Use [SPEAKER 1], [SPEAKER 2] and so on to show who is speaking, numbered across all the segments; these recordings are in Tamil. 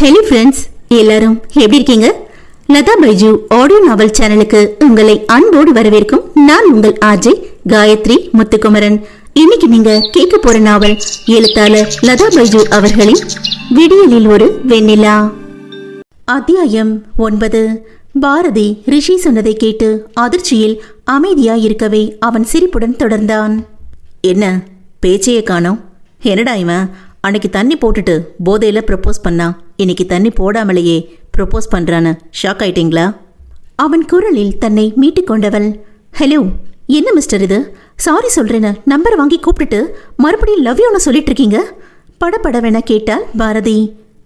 [SPEAKER 1] ஹலோ ஃப்ரெண்ட்ஸ், எல்லாரும் எப்படி இருக்கீங்க? லதா பைஜு ஆடியோ நாவல் சேனலுக்கு உங்களை அன்போடு வரவேற்கும் நான் உங்கள் ஆர்ஜே காயத்ரி முத்துக்குமரன். இன்னைக்கு நீங்க கேட்க போற நாவல் எழுத்தாளர் லதா பைஜு அவர்களின் விடியலில் ஒரு வெண்ணிலா. அத்தியாயம் 9. பாரதி ரிஷி சொன்னதை கேட்டு அதிர்ச்சியில் அமைதியாயிருக்கவே அவன் சிரிப்புடன் தொடர்ந்தான். என்ன பேச்சையே காணோம்? என்னடா இவன் அன்னைக்கு தண்ணி போட்டுட்டு போதையில ப்ரப்போஸ் பண்ணா, இன்னைக்கு தண்ணி போடாமலேயே ப்ரப்போஸ் பண்றான்னு ஷாக் ஆயிட்டீங்களா? அவன் குரலில் தன்னை மீட்டு கொண்டவள், ஹலோ என்ன மிஸ்டர் இது? சாரி சொல்றேன்னு நம்பர் வாங்கி கூப்பிட்டுட்டு மறுபடியும் லவ் யூன்னு சொல்லிட்டு இருக்கீங்க? படபடவென கேட்டாள் பாரதி.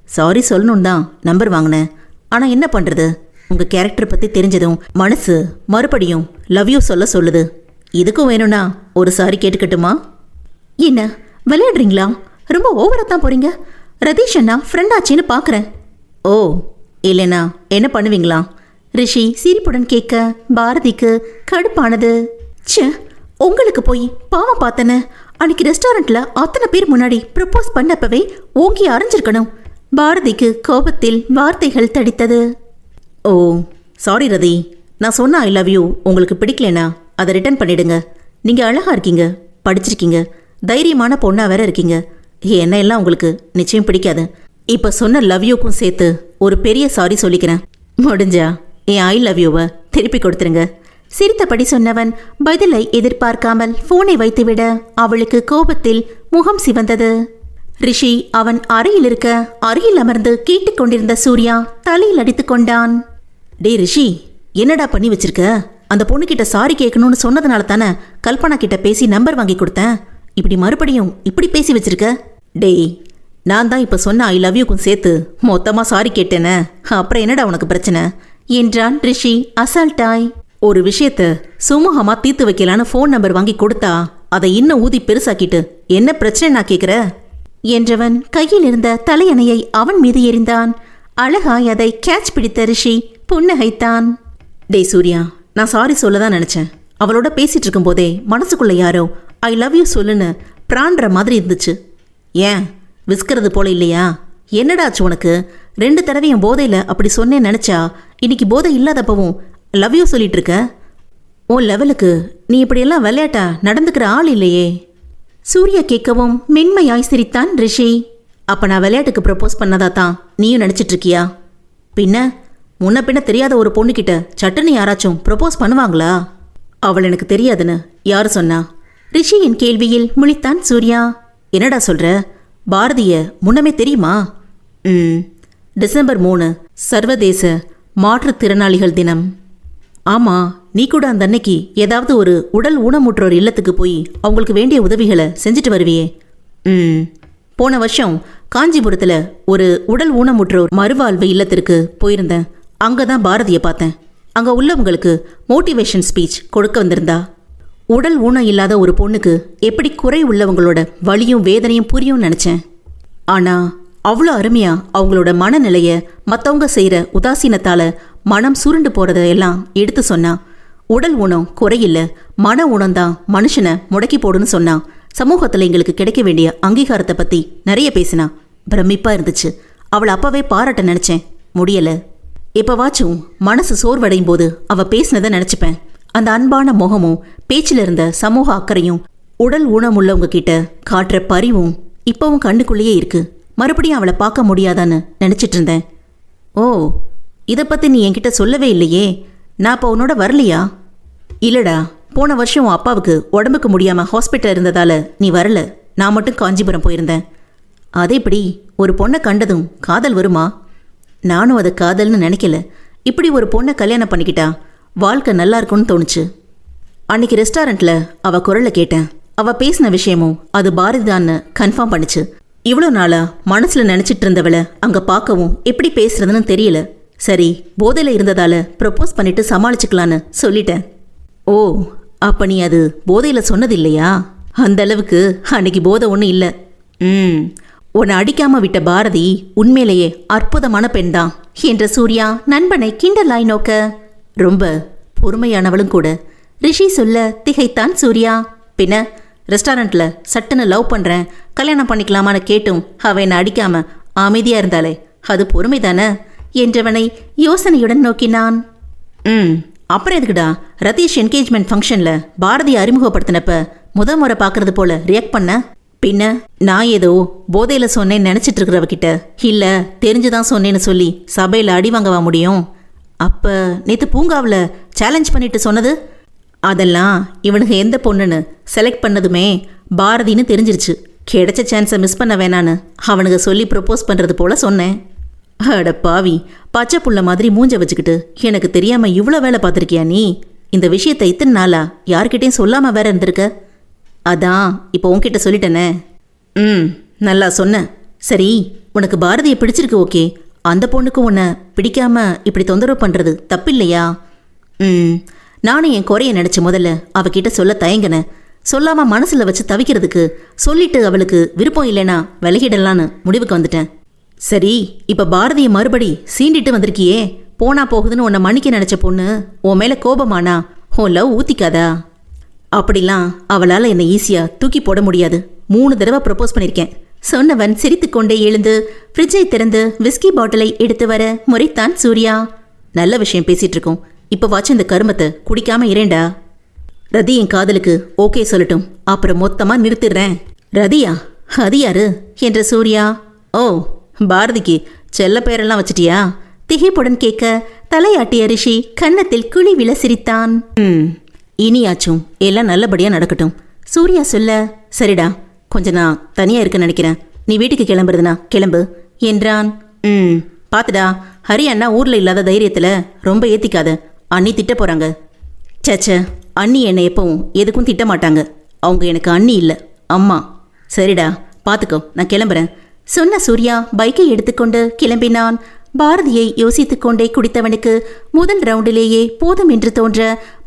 [SPEAKER 1] சாரி சொல்லணும் தான் நம்பர் வாங்கினேன், ஆனால் என்ன பண்ணுறது, உங்கள் கேரக்டர் பற்றி தெரிஞ்சதும் மனசு மறுபடியும் லவ் யூ சொல்லுது. இதுக்கும் வேணும்னா ஒரு சாரி கேட்டுக்கட்டுமா? என்ன விளையாடுறீங்களா? ரொம்ப ஓவராக தான் போகிறீங்க. ரதீஷ் அண்ணா ஃப்ரெண்டாச்சின்னு பார்க்குறேன். ஓ இல்லைண்ணா என்ன பண்ணுவீங்களா? ரிஷி சிரிப்புடன் கேட்க பாரதிக்கு கடுப்பானது. ச்சே, உங்களுக்கு போய் பாவம் பார்த்தன. அன்னைக்கு ரெஸ்டாரண்ட்டில் அத்தனை பேர் முன்னாடி ப்ரப்போஸ் பண்ணப்பவே ஓங்கி அரைஞ்சிருக்கணும். பாரதிக்கு கோபத்தில் வார்த்தைகள் தடித்தது. ஓ சாரி ரதி, நான் சொன்ன ஐ லவ் யூ உங்களுக்கு பிடிக்கலனா அதை ரிட்டர்ன் பண்ணிடுங்க. நீங்கள் அழகாக இருக்கீங்க, படிச்சிருக்கீங்க, தைரியமான பொண்ணாக வேற இருக்கீங்க. என்ன எல்லாம் உங்களுக்கு நிச்சயம் பிடிக்காது. இப்போ சொன்ன லவ் யூக்கும் சேர்த்து ஒரு பெரிய சாரி சொல்லிக்கிறேன். முடிஞ்சா என் ஐ லவ் யூவை திருப்பி கொடுத்துருங்க. சிரித்தபடி சொன்னவன் பதிலை எதிர்பார்க்காமல் போனை வைத்துவிட அவளுக்கு கோபத்தில் முகம் சிவந்தது. ரிஷி அவன் அறையில் இருக்க அருகில் அமர்ந்து கேட்டுக்கொண்டிருந்த சூர்யா தலையில் அடித்து கொண்டான். டே ரிஷி, என்னடா பண்ணி வச்சிருக்க? அந்த பொண்ணுக்கிட்ட சாரி கேட்கணும்னு சொன்னதுனால தானே கல்பனா கிட்ட பேசி நம்பர் வாங்கி கொடுத்தேன். இப்படி மறுபடியும் இப்படி பேசி வச்சிருக்க? டேய், நான் தான் இப்போ சொன்ன ஐ லவ் யூக்கும் சேர்த்து மொத்தமாக சாரி கேட்டேனே, அப்புறம் என்னடா உனக்கு பிரச்சனை என்றான் ரிஷி அசால்ட்டாய். ஒரு விஷயத்த சுமூகமாக தீர்த்து வைக்கலான்னு ஃபோன் நம்பர் வாங்கி கொடுத்தா அதை இன்னும் ஊதி பெருசாக்கிட்டு என்ன பிரச்சனை நான் கேட்குற என்றவன் கையில் இருந்த தலையணையை அவன் மீது எறிந்தான். அழகாய் அதை கேட்ச் பிடித்த ரிஷி புன்னகைத்தான். டேய் சூர்யா, நான் சாரி சொல்ல தான் நினச்சேன். அவளோட பேசிட்டு இருக்கும் போதே மனசுக்குள்ள யாரோ ஐ லவ் யூ சொல்லுன்னு பிராண்ற மாதிரி இருந்துச்சு. ஏன் விஸ்கிறது போல இல்லையா? என்னடாச்சு உனக்கு? 2 தடவையும் போதையில் அப்படி சொன்னேன்னு நினச்சா இன்னைக்கு போதை இல்லாதப்பவும் லவ் யூ சொல்லிட்டு இருக்க. உன் லெவலுக்கு நீ இப்படியெல்லாம் விளையாட்டா நடந்துக்கிற ஆள் இல்லையே. சூர்யா கேட்கவும் மென்மையாய் சிரித்தான் ரிஷி. அப்போ நான் விளையாட்டுக்கு ப்ரப்போஸ் பண்ணதா தான் நீயும் நினச்சிட்டு இருக்கியா? பின்ன முன்ன பின்ன தெரியாத ஒரு பொண்ணுக்கிட்ட சட்டுன்னு யாராச்சும் ப்ரப்போஸ் பண்ணுவாங்களா? அவள் எனக்கு தெரியாதுன்னு யாரு சொன்னா? ரிஷியின் கேள்வியில் முழித்தான் சூர்யா. என்னடா சொல்ற? பாரதிய முன்னமே தெரியுமா? டிசம்பர் 3 சர்வதேச மாற்றுத்திறனாளிகள் தினம். ஆமா, நீ கூட அந்த அன்னைக்கு ஏதாவது ஒரு உடல் ஊனமுற்றோர் இல்லத்துக்கு போய் அவங்களுக்கு வேண்டிய உதவிகளை செஞ்சுட்டு வருவியே. போன வருஷம் காஞ்சிபுரத்தில் ஒரு உடல் ஊனமுற்றோர் மறுவாழ்வு இல்லத்திற்கு போயிருந்தேன். அங்கே தான் பாரதியை பார்த்தேன். அங்கே உள்ளவங்களுக்கு மோட்டிவேஷன் ஸ்பீச் கொடுக்க வந்திருந்தா. உடல் ஊனம் இல்லாத ஒரு பொண்ணுக்கு எப்படி குறை உள்ளவங்களோட வலியும் வேதனையும் புரியும் நினச்சேன். ஆனால் அவ்வளோ அருமையாக அவங்களோட மனநிலையை மற்றவங்க செய்கிற உதாசீனத்தால் மனம் சுருண்டு போகிறத எல்லாம் எடுத்து சொன்னா. உடல் ஊனம் குறையில்லை, மன ஊனம்தான் மனுஷனை முடக்கி போடுன்னு சொன்னா. சமூகத்தில் எங்களுக்கு கிடைக்க வேண்டிய அங்கீகாரத்தை பற்றி நிறைய பேசினா. பிரமிப்பாக இருந்துச்சு. அவளை அப்போவே பாராட்ட நினச்சேன், முடியலை. எப்போவாச்சும் மனசு சோர்வடையும் போது அவள் பேசினதை நினச்சிப்பேன். அந்த அன்பான முகமும் பேச்சில் இருந்த சமூக அக்கறையும் உடல் ஊனமுள்ளவங்க கிட்ட காட்டுற பரிவும் இப்போவும் கண்ணுக்குள்ளேயே இருக்கு. மறுபடியும் அவளை பார்க்க முடியாதான்னு நினச்சிட்டு இருந்தேன். ஓ, இதை பற்றி நீ என்கிட்ட சொல்லவே இல்லையே. நான் இப்போ உன்னோட வரலையா? இல்லைடா, போன வருஷம் உன் அப்பாவுக்கு உடம்புக்கு முடியாமல் ஹாஸ்பிட்டல் இருந்ததால் நீ வரல. நான் மட்டும் காஞ்சிபுரம் போயிருந்தேன். அதே இப்படி ஒரு பொண்ணை கண்டதும் காதல் வருமா? நானும் அதை காதல்னு நினைக்கல. இப்படி ஒரு பொண்ணை கல்யாணம் பண்ணிக்கிட்டா வாழ்க்கை நல்லா இருக்கும்னு தோணுச்சு. அன்னைக்கு ரெஸ்டாரண்ட்டில் அவள் குரலை கேட்டேன். அவள் பேசின விஷயமும் அது பாரதிதான்னு கன்ஃபார்ம் பண்ணிச்சு. இவ்வளோ நாளாக மனசில் நினச்சிட்டு இருந்தவளை அங்கே பார்க்கவும் எப்படி பேசுறதுன்னு தெரியல. சரி, போதையில் இருந்ததால் ப்ரப்போஸ் பண்ணிட்டு சமாளிச்சுக்கலான்னு சொல்லிட்டேன். ஓ, அப்போ நீ அது போதையில் சொன்னது இல்லையா? அந்த அளவுக்கு அன்னைக்கு போதை ஒன்றும் இல்லை. உன்னை அடிக்காமல் விட்ட பாரதி உண்மையிலேயே அற்புதமான பெண் தான் என்ற சூர்யா நண்பனை கிண்டலாய் நோக்க, ரொம்ப பொறுமையானவளும் கூட ரிஷி சொல்ல திகைத்தான் சூர்யா. பின்ன ரெஸ்டாரண்ட்டில் சட்டுன்னு லவ் பண்ணுறேன் கல்யாணம் பண்ணிக்கலாமான்னு கேட்டும் அவ என்னை அடிக்காம அமைதியாக இருந்தாலே அது பொறுமைதானே என்றவனை யோசனையுடன் நோக்கினான். அப்புறம் எதுக்குடா ரதீஷ் என்கேஜ்மெண்ட் ஃபங்க்ஷன்ல பாரதியை அறிமுகப்படுத்தினப்ப முறை பார்க்கறது போல ரியாக்ட் பண்ண? பின்ன நான் ஏதோ போதையில சொன்னேன்னு நினைச்சிட்டு இருக்கிறவகிட்ட இல்ல தெரிஞ்சுதான் சொன்னேன்னு சொல்லி சபையில அடி வாங்கவா முடியும்? அப்ப நேத்து பூங்காவில் சேலஞ்ச் பண்ணிட்டு சொன்னது அதெல்லாம் இவனுக்கு எந்த பொண்ணுன்னு செலக்ட் பண்ணதுமே பாரதின்னு தெரிஞ்சிருச்சு. கிடைச்ச சான்ஸை மிஸ் பண்ண வேணான்னு அவனுக்கு சொல்லி ப்ரப்போஸ் பண்ணுறது போல சொன்னேன். அட பாவி, பச்சை புள்ள மாதிரி மூஞ்ச வச்சுக்கிட்டு எனக்கு தெரியாம இவ்வளோ வேலை பார்த்துருக்கியா நீ? இந்த விஷயத்தை இத்தனை நாளா யார்கிட்டையும் சொல்லாம வேற இருந்திருக்க. அதான் இப்போ உன்கிட்ட சொல்லிட்டேனே. நல்லா சொன்ன. சரி, உனக்கு பாரதியை பிடிச்சிருக்கு, ஓகே. அந்த பொண்ணுக்கு உன்னை பிடிக்காம இப்படி தொந்தரவு பண்ணுறது தப்பு இல்லையா? நானும் என் குறைய நினச்சி முதல்ல அவகிட்ட சொல்ல தயங்கினேன். சொல்லாமல் மனசில் வச்சு தவிக்கிறதுக்கு சொல்லிட்டு அவளுக்கு விருப்பம் இல்லைன்னா விலகிடலான்னு முடிவுக்கு வந்துட்டேன். சரி, இப்போ பாரதியை மறுபடி சீண்டிட்டு வந்திருக்கியே, போனா போகுதுன்னு உன்னை மன்னிக்க நினச்ச பொண்ணு உன் மேலே கோபமானா உன் லவ் ஊத்திக்காதா? அப்படிலாம் அவளால் என்னை ஈஸியாக தூக்கி போட முடியாது. 3 தடவை ப்ரப்போஸ் பண்ணியிருக்கேன் சொன்னவன் சிரித்துக்கொண்டே எழுந்து ஃப்ரிட்ஜை திறந்து விஸ்கி பாட்டிலை எடுத்து வர முறைத்தான் சூர்யா. நல்ல விஷயம் பேசிட்டு இருக்கோம், இப்போ வாச்சும் இந்த கருமத்தை குடிக்காம இரேண்டா. ரதி என் காதலுக்கு ஓகே சொல்லட்டும், அப்புறம் மொத்தமாக நிறுத்திடுறேன். ரதியா? அது யாரு என்ற சூர்யா. ஓ, பாரதிக்கு செல்ல பேரெல்லாம் வச்சிட்டியா? திகைப்புடன் கேட்க தலையாட்டிய ரிஷி கன்னத்தில் குழி விழ சிரித்தான். இனியாச்சும் எல்லாம் நல்லபடியா நடக்கட்டும் சூர்யா சொல்ல. சரிடா, கொஞ்சம் நான் தனியா இருக்க நினைக்கிறேன், நீ வீட்டுக்கு கிளம்புறதுனா கிளம்பு என்றான். பாத்துடா, ஹரி அண்ணா ஊர்ல இல்லாத தைரியத்துல ரொம்ப ஏத்திக்காத, அண்ணி திட்ட போறாங்க. சச்ச, அண்ணி என்னை எப்பவும் எதுக்கும் திட்ட மாட்டாங்க, அவங்க எனக்கு அண்ணி இல்லை அம்மா. சரிடா, பாத்துக்கோ, நான் கிளம்புறேன் சொன்ன சூர்யா பைக்கை எடுத்துக்கொண்டு கிளம்பினான். பாரதியை யோசித்துக்கொண்டே குடித்தவனுக்கு முதல் ரவுண்டிலேயே போதும் என்று தோன்ற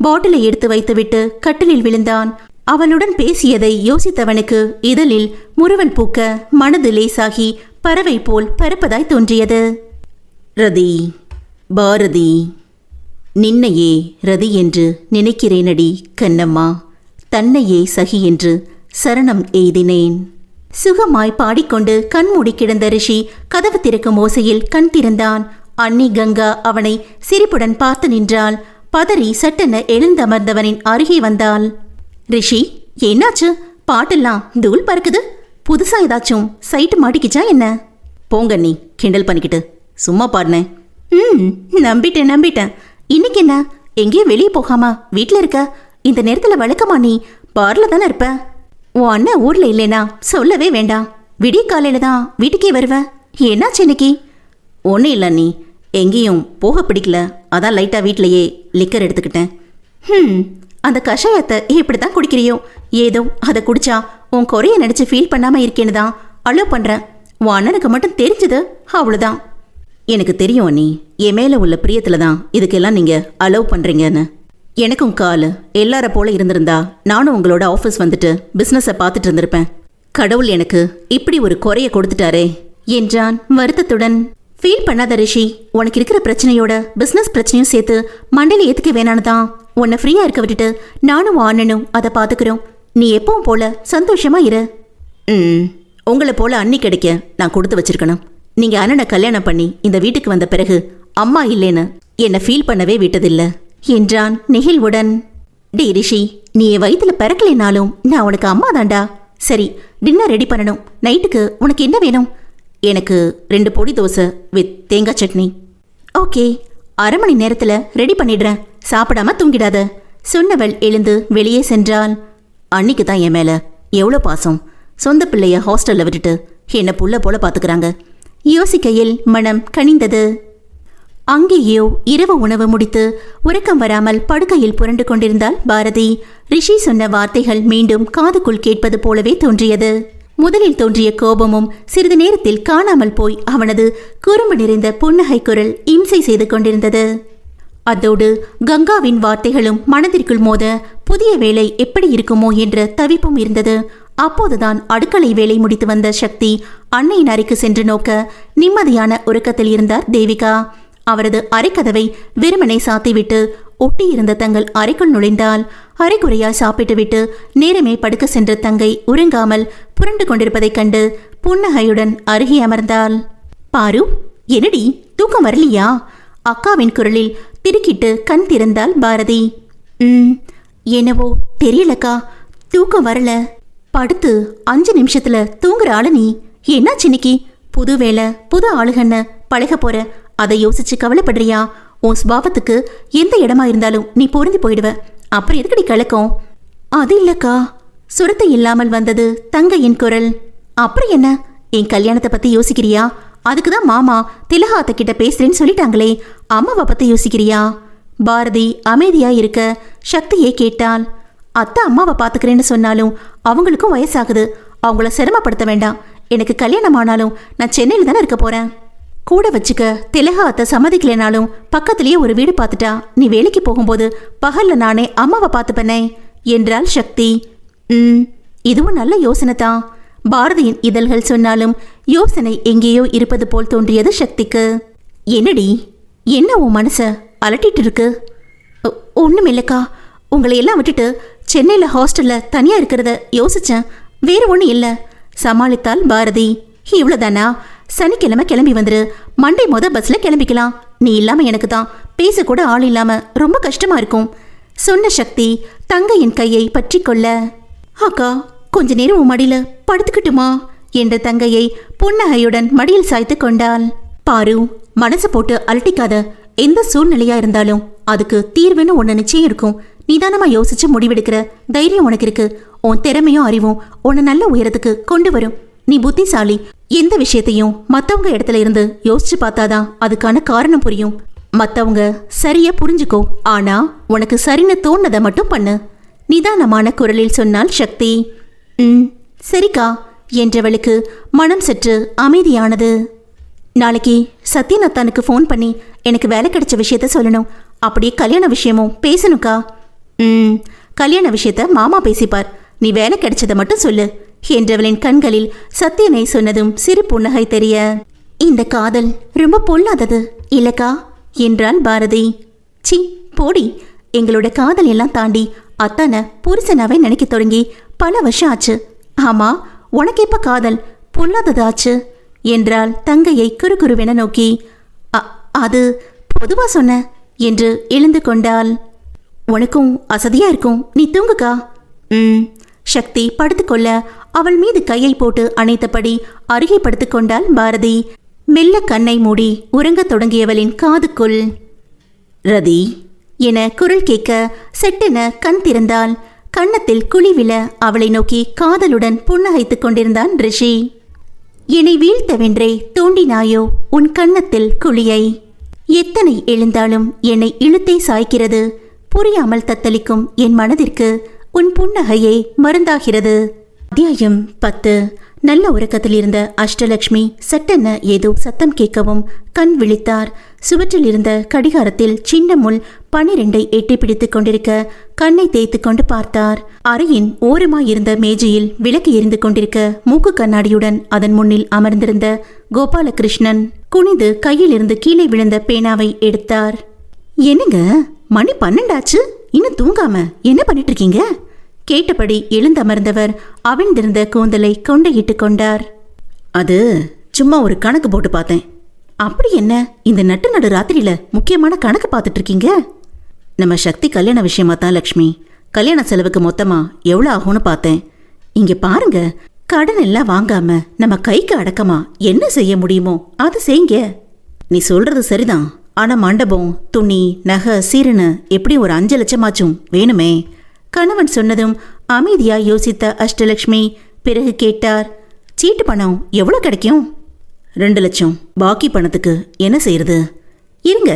[SPEAKER 1] பாட்டிலை எடுத்து வைத்துவிட்டு கட்டிலில் விழுந்தான். அவளுடன் பேசியதை யோசித்தவனுக்கு இதழில் முறுவல் பூக்க மனது லேசாகி பறவை போல் பறப்பதாய் தோன்றியது. ரதி, பாரதி, நின்னையே ரதி என்று நினைக்கிறேனடி கண்ணம்மா, தன்னையே சகி என்று சரணம் எய்தினேன். சுகமாய் பாடிக்கொண்டு கண்மூடி கிடந்த ரிஷி கதவு திறக்கும் ஓசையில் கண் திறந்தான். அண்ணி கங்கா அவனை சிரிப்புடன் பார்த்து நின்றாள். பதறி சட்டென எழுந்தமர்ந்தவனின் அருகே வந்தாள். ரிஷி, என்னாச்சு? பாட்டெல்லாம் தூள் பறக்குது, புதுசா ஏதாச்சும் சைட்டு மாட்டிக்கிச்சா என்ன? போங்க நீ, கிண்டல் பண்ணிக்கிட்டு சும்மா பாடினேன். நம்பிட்டேன். இன்னைக்கு என்ன, எங்கேயும் வெளியே போகாமா வீட்டில் இருக்க? இந்த நேரத்தில் வழக்கமா நீ பார்ல தானே இருப்ப? உன் அண்ணன் ஊர்ல இல்லைனா சொல்லவே வேண்டாம், விடிய காலையில தான் வீட்டுக்கே வருவேன். என்னாச்சு இன்னைக்கு? ஒன்றும் இல்லை, நீ எங்கேயும் போக பிடிக்கல, அதான் லைட்டாக வீட்டிலையே லிக்கர் எடுத்துக்கிட்டேன். அந்த கஷாயத்தை எப்படி தான் குடிக்கிறியோ, ஏதோ அதை குடிச்சா உன் குறைய நினச்சி ஃபீல் பண்ணாமல் இருக்கேன்னு தான் அலோவ் பண்ணுறேன். உன் அண்ணனுக்கு மட்டும் தெரிஞ்சது அவ்வளோதான். எனக்கு தெரியும் நீ என் மேலே உள்ள பிரியத்தில் தான் இதுக்கெல்லாம் நீங்கள் அலோவ் பண்ணுறீங்கன்னு. எனக்கும் கால் எல்லார போல இருந்திருந்தா நானும் உங்களோட ஆஃபீஸ் வந்துட்டு பிஸ்னஸை பார்த்துட்டு இருந்திருப்பேன். கடவுள் எனக்கு இப்படி ஒரு குறைய கொடுத்துட்டாரே என்றான் வருத்தத்துடன். ஃபீல் பண்ணாத ரிஷி, உனக்கு இருக்கிற பிரச்சனையோட பிஸ்னஸ் பிரச்சனையும் சேர்த்து மண்டையில ஏற்றுக்க வேணான்னு தான் உன்னை ஃப்ரீயாக இருக்க விட்டுட்டு நானும் அண்ணனும் அதை பார்த்துக்கிறோம். நீ எப்பவும் போல சந்தோஷமா இரு. உங்களை போல அண்ணி கிடைக்க நான் கொடுத்து வச்சிருக்கணும். நீங்கள் அண்ணனை கல்யாணம் பண்ணி இந்த வீட்டுக்கு வந்த பிறகு அம்மா இல்லைன்னு என்னை ஃபீல் பண்ணவே விட்டதில்லை என்றான் நெகிழ்வுடன். டே ரிஷி, நீ என் வயிற்றுல பிறக்கலைனாலும் நான் உனக்கு அம்மா தாண்டா. சரி, டின்னர் ரெடி பண்ணணும். நைட்டுக்கு உனக்கு என்ன வேணும்? எனக்கு 2 பொடி தோசை வித் தேங்காய் சட்னி. ஓகே, அரை மணி நேரத்தில் ரெடி பண்ணிடுறேன், சாப்பிடாம தூங்கிடாத சொன்னவள் எழுந்து வெளியே சென்றாள். அன்னிக்கு தான் என் மேலே எவ்வளோ பாசம். சொந்த பிள்ளைய ஹாஸ்டலில் விட்டுட்டு என்னை புள்ள போல பார்த்துக்கிறாங்க. யோசிக்கையில் மனம் கனிந்தது. அங்கேயோ இரவு உணவு முடித்து உறக்கம் வராமல் படுக்கையில் புரண்டு கொண்டிருந்தாள் பாரதி. ரிஷி சொன்ன வார்த்தைகள் மீண்டும் காதுக்குள் கேட்பது போலவே தோன்றியது. முதலில் தோன்றிய கோபமும் சிறிது நேரத்தில் காணாமல் போய் அவனது குறும்பு நிறைந்த புன்னகை குரல் இம்சை செய்து கொண்டிருந்தது. அதோடு கங்காவின் வார்த்தைகளும் மனதிற்குள் மோத புதிய வேலை எப்படி இருக்குமோ என்ற தவிப்பும் இருந்தது. அப்போதுதான் அடுக்களை வேலை முடித்து வந்த சக்தி அன்னையின் அறைக்கு சென்று நோக்க நிம்மதியான உறக்கத்தில் இருந்தார் தேவிகா. அவரது அறைக்கதவை வெறுமனை சாத்திவிட்டு ஒட்டியிருந்த தங்கள் அறைக்குள் நுழைந்தால் அரைக்குறையாய் சாப்பிட்டுவிட்டு நேரமே படுக்க சென்ற தங்கை உறங்காமல் புரண்டு கொண்டிருப்பதைக் கண்டு புன்னகையுடன் அருகே அமர்ந்தாள். பாரு, என்னடி தூக்கம் வரலையா? அக்காவின் குரலில் திடுக்கிட்டு கண் திறந்தாள் பாரதி. என்னவோ தெரியலக்கா, தூக்கம் வரல. படுத்து 5 நிமிஷத்துல தூங்குற ஆளு நீ. என்னாச்சு இன்னைக்கு? புது வேலை, புது ஆளுகன்னு பழக போற, அதை யோசிச்சு கவலைப்படுறியா? உன் சுபாவத்துக்கு எந்த இடமா இருந்தாலும் நீ பொருந்தி போயிடுவ. அப்புறம் எதுக்கடி கலக்கம்? அது இல்லக்கா. சுரத்தை இல்லாமல் வந்தது தங்கையின் குரல். அப்புறம் என்ன, என் கல்யாணத்தை பத்தி யோசிக்கிறியா? அதுக்குதான் மாமா திலகாத்த கிட்ட பேசுறேன்னு சொல்லிட்டாங்களே, அம்மாவை பத்தி யோசிக்கிறியா? பாரதி அமைதியா இருக்க சக்தியை கேட்டாள். அத்தை அம்மாவை பாத்துக்கிறேன்னு சொன்னாலும் அவங்களுக்கும் வயசாகுது, அவங்கள சிரமப்படுத்த வேண்டாம். எனக்கு கல்யாணம் ஆனாலும் நான் சென்னையில் தானே இருக்க போறேன். கூட வச்சுக்க திலகா அத்தை சம்மதிக்கலைனாலும் பக்கத்திலேயே ஒரு வீடு பார்த்துட்டா நீ வேலைக்கு போகும்போது பகல்ல நானே அம்மாவை பார்த்துப்பனே என்றாள் சக்தி. இதுவும் நல்ல யோசனை தான். பாரதியின் இதழ்கள் சொன்னாலும் யோசனை எங்கேயோ இருப்பது போல் தோன்றியது சக்திக்கு. என்னடி, என்ன உன் மனச அலட்டிட்டு இருக்கு? ஒண்ணுமில்லக்கா, உங்களை எல்லாம் விட்டுட்டு சென்னையில ஹாஸ்டல்ல தனியா இருக்கிறத யோசிச்சேன், வேற ஒன்றும் இல்லை சமாளித்தாள் பாரதி. இவ்வளவுதானா? சனிக்கிழமை கிளம்பி வந்துரு, மண்டே பஸ்ல கிளம்பிக்கலாம். நீ இல்லாம எனக்கு தான் பேசக்கூட ஆள் இல்லாம ரொம்ப கஷ்டமா இருக்கும் சொன்ன சக்தி தங்கையின் கையை பற்றி கொள்ள, அக்கா கொஞ்ச நேரம் உன் மடியில படுத்துக்கிட்டுமா என்ற தங்கையை புன்னகையுடன் மடியில் சாய்த்து கொண்டாள். பாரு, மனசை போட்டு அலட்டிக்காத. எந்த சூழ்நிலையா இருந்தாலும் அதுக்கு தீர்வுன்னு ஒன்று நிச்சயம் இருக்கும். நிதானமா யோசிச்சு முடிவெடுக்கிற தைரியம் உனக்கு இருக்கு. உன் திறமையும் அறிவும் உன்னை நல்ல உயரத்துக்கு கொண்டு வரும். நீ புத்திசாலி. எந்த விஷயத்தையும் மற்றவங்க இடத்துல இருந்து யோசிச்சு பார்த்தாதான் அதுக்கான காரணம் புரியும். மற்றவங்க சரியா புரிஞ்சுக்கோ, ஆனா உனக்கு சரின்னு தோணுனதை மட்டும் பண்ணு நிதானமான குரலில் சொன்னாள் சக்தி. சரிக்கா என்றவளுக்கு மனம் சற்று அமைதியானது. நாளைக்கு சத்யநாத்தானுக்கு ஃபோன் பண்ணி எனக்கு வேலை கிடைச்ச விஷயத்த சொல்லணும். அப்படியே கல்யாண விஷயமும் பேசணுக்கா. கல்யாண விஷயத்த மாமா பேசிப்பார், நீ வேலை கிடைச்சதை மட்டும் சொல்லு என்றவளின் கண்களில் சத்தியனை சொன்னதும் சிறு புன்னகை தெரிய, இந்த காதல் ரொம்ப பொல்லாதது இல்லக்கா என்றாள் பாரதி. சி போடி, எங்களோட காதல் எல்லாம் தாண்டி அத்தான புருஷனாவே நினைக்க தொடங்கி பல வருஷம் ஆச்சு. ஆமா, உனக்கு எப்ப காதல் பொல்லாதது ஆச்சு என்றாள் தங்கையை குறுகுறுவென நோக்கி. அது பொதுவா சொன்ன என்று எழுந்து கொண்டாள். உனக்கும் அசதியா இருக்கும், நீ தூங்குக்கா. சக்தி படுத்துக்கொள்ள அவள் மீது கையை போட்டு அணைத்தபடி அருகே படுத்துக்கொண்டாள் பாரதி. மெல்ல கண்ணை மூடி உறங்கத் தொடங்கியவளின் காதுக்குள் ரதி என குரல் கேட்க செட்டென கண் திறந்தாள். கன்னத்தில் குழி விழ அவளை நோக்கி காதலுடன் புன்னகைத்துக் கொண்டிருந்தான் ரிஷி. என்னை வீழ்த்தவென்றே தோண்டினாயோ உன் கன்னத்தில் குழியை, எத்தனை எழுந்தாலும் என்னை இழுத்தே சாய்க்கிறது, புரியாமல் தத்தளிக்கும் என் மனதிற்கு உன் புன்னகையே மருந்தாகிறது. அத்தியாயம் 10. நல்ல உறக்கத்தில் இருந்த அஷ்டலட்சுமி சட்டென ஏதோ சத்தம் கேட்கவும் கண் விழித்தார். சுவற்றில் இருந்த கடிகாரத்தில் சின்ன முள் 12 எட்டி பிடித்துக் கொண்டிருக்க கண்ணை தேய்த்து கொண்டு பார்த்தார். அறையின் ஓரமாயிருந்த மேஜையில் விளக்கு எரிந்து கொண்டிருக்க மூக்கு கண்ணாடியுடன் அதன் முன்னில் அமர்ந்திருந்த கோபாலகிருஷ்ணன் குனிந்து கையில் இருந்து கீழே விழுந்த பேனாவை எடுத்தார். என்னங்க, மணி 12 ஆச்சு, இன்னும் தூங்காம என்ன பண்ணிட்டு இருக்கீங்க கேட்டபடி எழுந்தமர்ந்தவர் அவிழ்ந்திருந்த கூந்தலை கொண்டையிட்டு கொண்டார். அது சும்மா ஒரு கணக்கு போட்டு பார்த்தேன். அப்படி என்ன இந்த நடு ராத்திரியில முக்கியமான கணக்கு பார்த்துட்டு இருக்கீங்க? நம்ம சக்தி கல்யாண விஷயமா தான் லக்ஷ்மி. கல்யாண செலவுக்கு மொத்தமா எவ்வளவு ஆகும்னு பார்த்தேன். இங்க பாருங்க, கடன் எல்லாம் வாங்காம நம்ம கைக்கு அடக்கமா என்ன செய்ய முடியுமோ அது செய்யுங்க. நீ சொல்றது சரிதான், ஆனா மண்டபம், துணி, நகை, சீருன்னு எப்படி ஒரு 5 லட்சமாச்சும் வேணுமே. கணவன் சொன்னதும் அமைதியா யோசித்த அஷ்டலட்சுமி பிறகு கேட்டார். சீட்டு பணம் எவ்வளவு கிடைக்கும்? 2 லட்சம். பாக்கி பணத்துக்கு என்ன செய்யறது? இருங்க,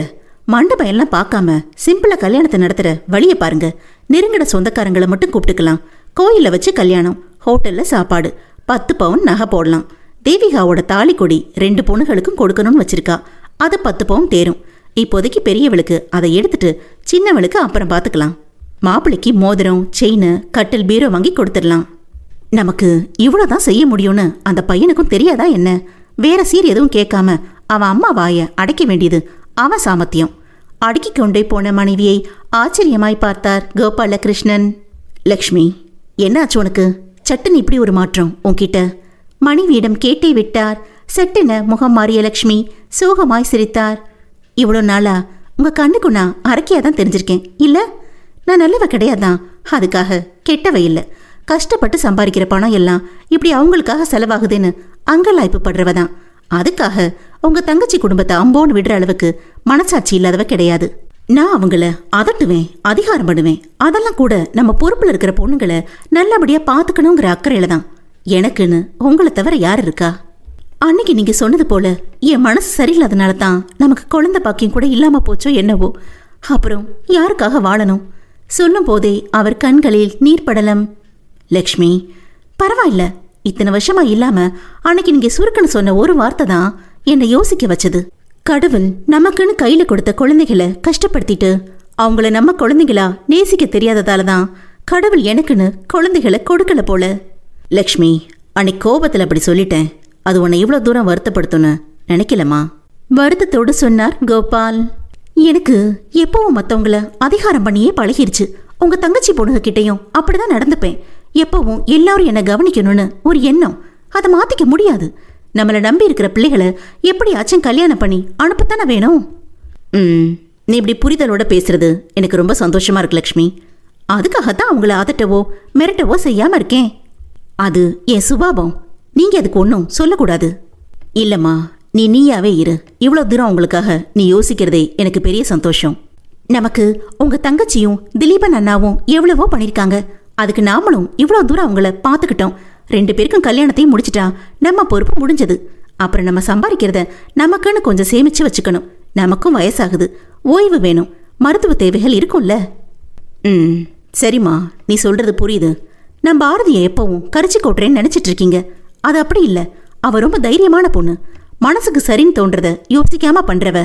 [SPEAKER 1] மண்டபம் எல்லாம் பார்க்காம சிம்பிளா கல்யாணத்தை நடத்துற வழியை பாருங்க. நெருங்கிட சொந்தக்காரங்களை மட்டும் கூப்பிட்டுக்கலாம். கோயில வச்சு கல்யாணம், ஹோட்டல்ல சாப்பாடு, 10 பவுன் நகை போடலாம். தேவிகாவோட தாலி கொடி 2 பொண்ணுகளுக்கும் கொடுக்கணும்னு வச்சிருக்கா, அது 10 பவுன் தேரும். இப்போதைக்கு பெரியவளுக்கு அதை எடுத்துட்டு சின்னவளுக்கு அப்புறம் பார்த்துக்கலாம். மாப்பிள்ளைக்கு மோதிரம், செயின், கட்டில், பீரோ வாங்கி கொடுத்துடலாம். நமக்கு இவ்வளோதான் செய்ய முடியும்னு அந்த பையனுக்கும் தெரியாதா என்ன? வேற சீர் எதுவும் கேட்காம அவன் அம்மா வாய அடைக்க வேண்டியது அவன் சாமர்த்தியம். அடுக்கி கொண்டே போன மனைவியை ஆச்சரியமாய் பார்த்தார் கோபாலகிருஷ்ணன். லக்ஷ்மி, என்னாச்சு உனக்கு? சட்டுன்னு இப்படி ஒரு மாற்றம் உன்கிட்ட? மனைவியிடம் கேட்டே விட்டார். செட்டென முகம் மாறிய லக்ஷ்மி சோகமாய் சிரித்தார். இவ்வளோ நாளா உங்க கண்ணுக்கு நான் அரக்கியா தான் தெரிஞ்சிருக்கேன் இல்ல? நான் நல்லவ கிடையாதான், அதுக்காக கெட்டவ இல்லை. கஷ்டப்பட்டு சம்பாதிக்கிற பணம் எல்லாம் இப்படி அவங்களுக்காக செலவாகுதுன்னு அங்கலாய்ப்பு படுறவதான். அதுக்காக உங்க தங்கச்சி குடும்பத்தை அம்போன்னு விடுற அளவுக்கு மனசாட்சி இல்லாதவ கிடையாது. நான் அவங்கள அதட்டுவேன், அதிகாரம் பண்ணுவேன். அதெல்லாம் கூட நம்ம பொறுப்புல இருக்கிற பொண்ணுங்களை நல்லபடியா பாத்துக்கணுங்கிற அக்கறையில தான். எனக்குன்னு உங்களை தவிர யார் இருக்கா? அன்னைக்கு நீங்க சொன்னது போல என் மனசு சரியில்லாதனால தான் நமக்கு குழந்தை பாக்கியம் கூட இல்லாம போச்சோ என்னவோ. அப்புறம் யாருக்காக வாழணும்? சொல்லும் போதே அவர் கண்களில் நீர்ப்படலம். லக்ஷ்மி, பரவாயில்ல, இத்தனை வருஷமா இல்லாம அன்னைக்கு நீங்க சுருக்குன்னு சொன்ன ஒரு வார்த்தை தான் என்னை யோசிக்க வச்சது. கடவுள் நமக்குன்னு கையில கொடுத்த குழந்தைகளை கஷ்டப்படுத்திட்டு அவங்கள நம்ம குழந்தைகளா நேசிக்க தெரியாததால தான் கடவுள் எனக்குன்னு குழந்தைகளை கொடுக்கல போல. லக்ஷ்மி, அன்னைக்கு கோபத்தில் அப்படி சொல்லிட்டேன். அது உன்னை இவ்வளோ தூரம் வருத்தப்படுத்துன்னு நினைக்கலமா? வருத்தத்தோடு சொன்னார் கோபால். எனக்கு எப்பவும் மற்றவங்கள அதிகாரம் பண்ணியே பழகிருச்சு. உங்க தங்கச்சி பொண்ணுங்க கிட்டையும் அப்படிதான் நடந்துப்பேன். எப்பவும் எல்லாரும் என்னை கவனிக்கணும்னு ஒரு எண்ணம். அதை மாத்திக்க முடியாது. நம்மளை நம்பி இருக்கிற பிள்ளைகளை எப்படியாச்சும் கல்யாணம் பண்ணி அனுப்பத்தானே வேணும். நீ இப்படி புரிதலோட பேசுறது எனக்கு ரொம்ப சந்தோஷமா இருக்கு லக்ஷ்மி. அதுக்காகத்தான் அவங்கள அதட்டவோ மிரட்டவோ செய்யாம இருக்கேன். அது என் சுபாவம். நீங்க அதுக்கு ஒன்றும் சொல்லக்கூடாது. இல்லம்மா, நீ நீயாவே இரு. இவ்வளோ தூரம் உங்களுக்காக நீ யோசிக்கிறதே எனக்கு பெரிய சந்தோஷம். நமக்கு உங்க தங்கச்சியும் திலீபன் அண்ணாவும் எவ்வளவோ பண்ணியிருக்காங்க. அதுக்கு நாமளும் இவ்வளோ தூரம் அவங்கள பார்த்துக்கிட்டோம். 2 பேருக்கும் கல்யாணத்தையும் முடிச்சிட்டா நம்ம பொறுப்பு முடிஞ்சது. அப்புறம் நம்ம சம்பாதிக்கிறத நமக்குன்னு கொஞ்சம் சேமிச்சு வச்சுக்கணும். நமக்கும் வயசாகுது, ஓய்வு வேணும், மருத்துவ தேவைகள் இருக்கும்ல. சரிம்மா, நீ சொல்றது புரியுது. நான் பாரதியை எப்பவும் கரிச்சி கொட்டுறேன்னு நினைச்சிட்டு இருக்கீங்க. அது அப்படி இல்லை. அவ ரொம்ப தைரியமான பொண்ணு. மனசுக்கு சரின்னு தோன்றத யோசிக்காம பண்றவ.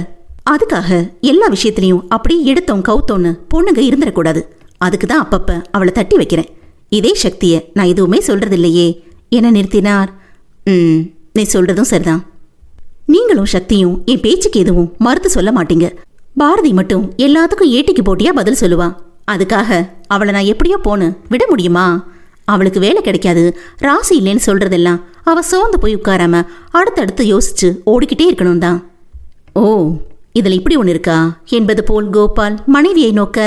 [SPEAKER 1] அதுக்காக எல்லா விஷயத்திலையும் அப்படியே எடுத்தோம் கவுத்தோன்னு பொண்ணுங்க இருந்துடக்கூடாது. அதுக்கு தான் அப்பப்ப அவளை தட்டி வைக்கிறேன். இதே சக்தியை நான் எதுவுமே சொல்றதில்லையே என நிறுத்தினார். நீ சொல்றதும் சரிதான். நீங்களும் சக்தியும் என் பேச்சுக்கு எதுவும் மறுத்து சொல்ல மாட்டீங்க. பாரதி மட்டும் எல்லாத்துக்கும் ஏட்டிக்கு போட்டியா பதில் சொல்லுவா. அதுக்காக அவளை நான் எப்படியோ போன்னு விட முடியுமா? அவளுக்கு வேலை கிடைக்காது, ராசி இல்லைன்னு சொல்றதெல்லாம் அவ சோர்ந்து போய் உட்காராம அடுத்தடுத்து யோசிச்சு ஓடிக்கிட்டே இருக்கணும் தான். ஓ, இதுல இப்படி ஒன்று இருக்கா என்பது போல் கோபால் மனைவியை நோக்க,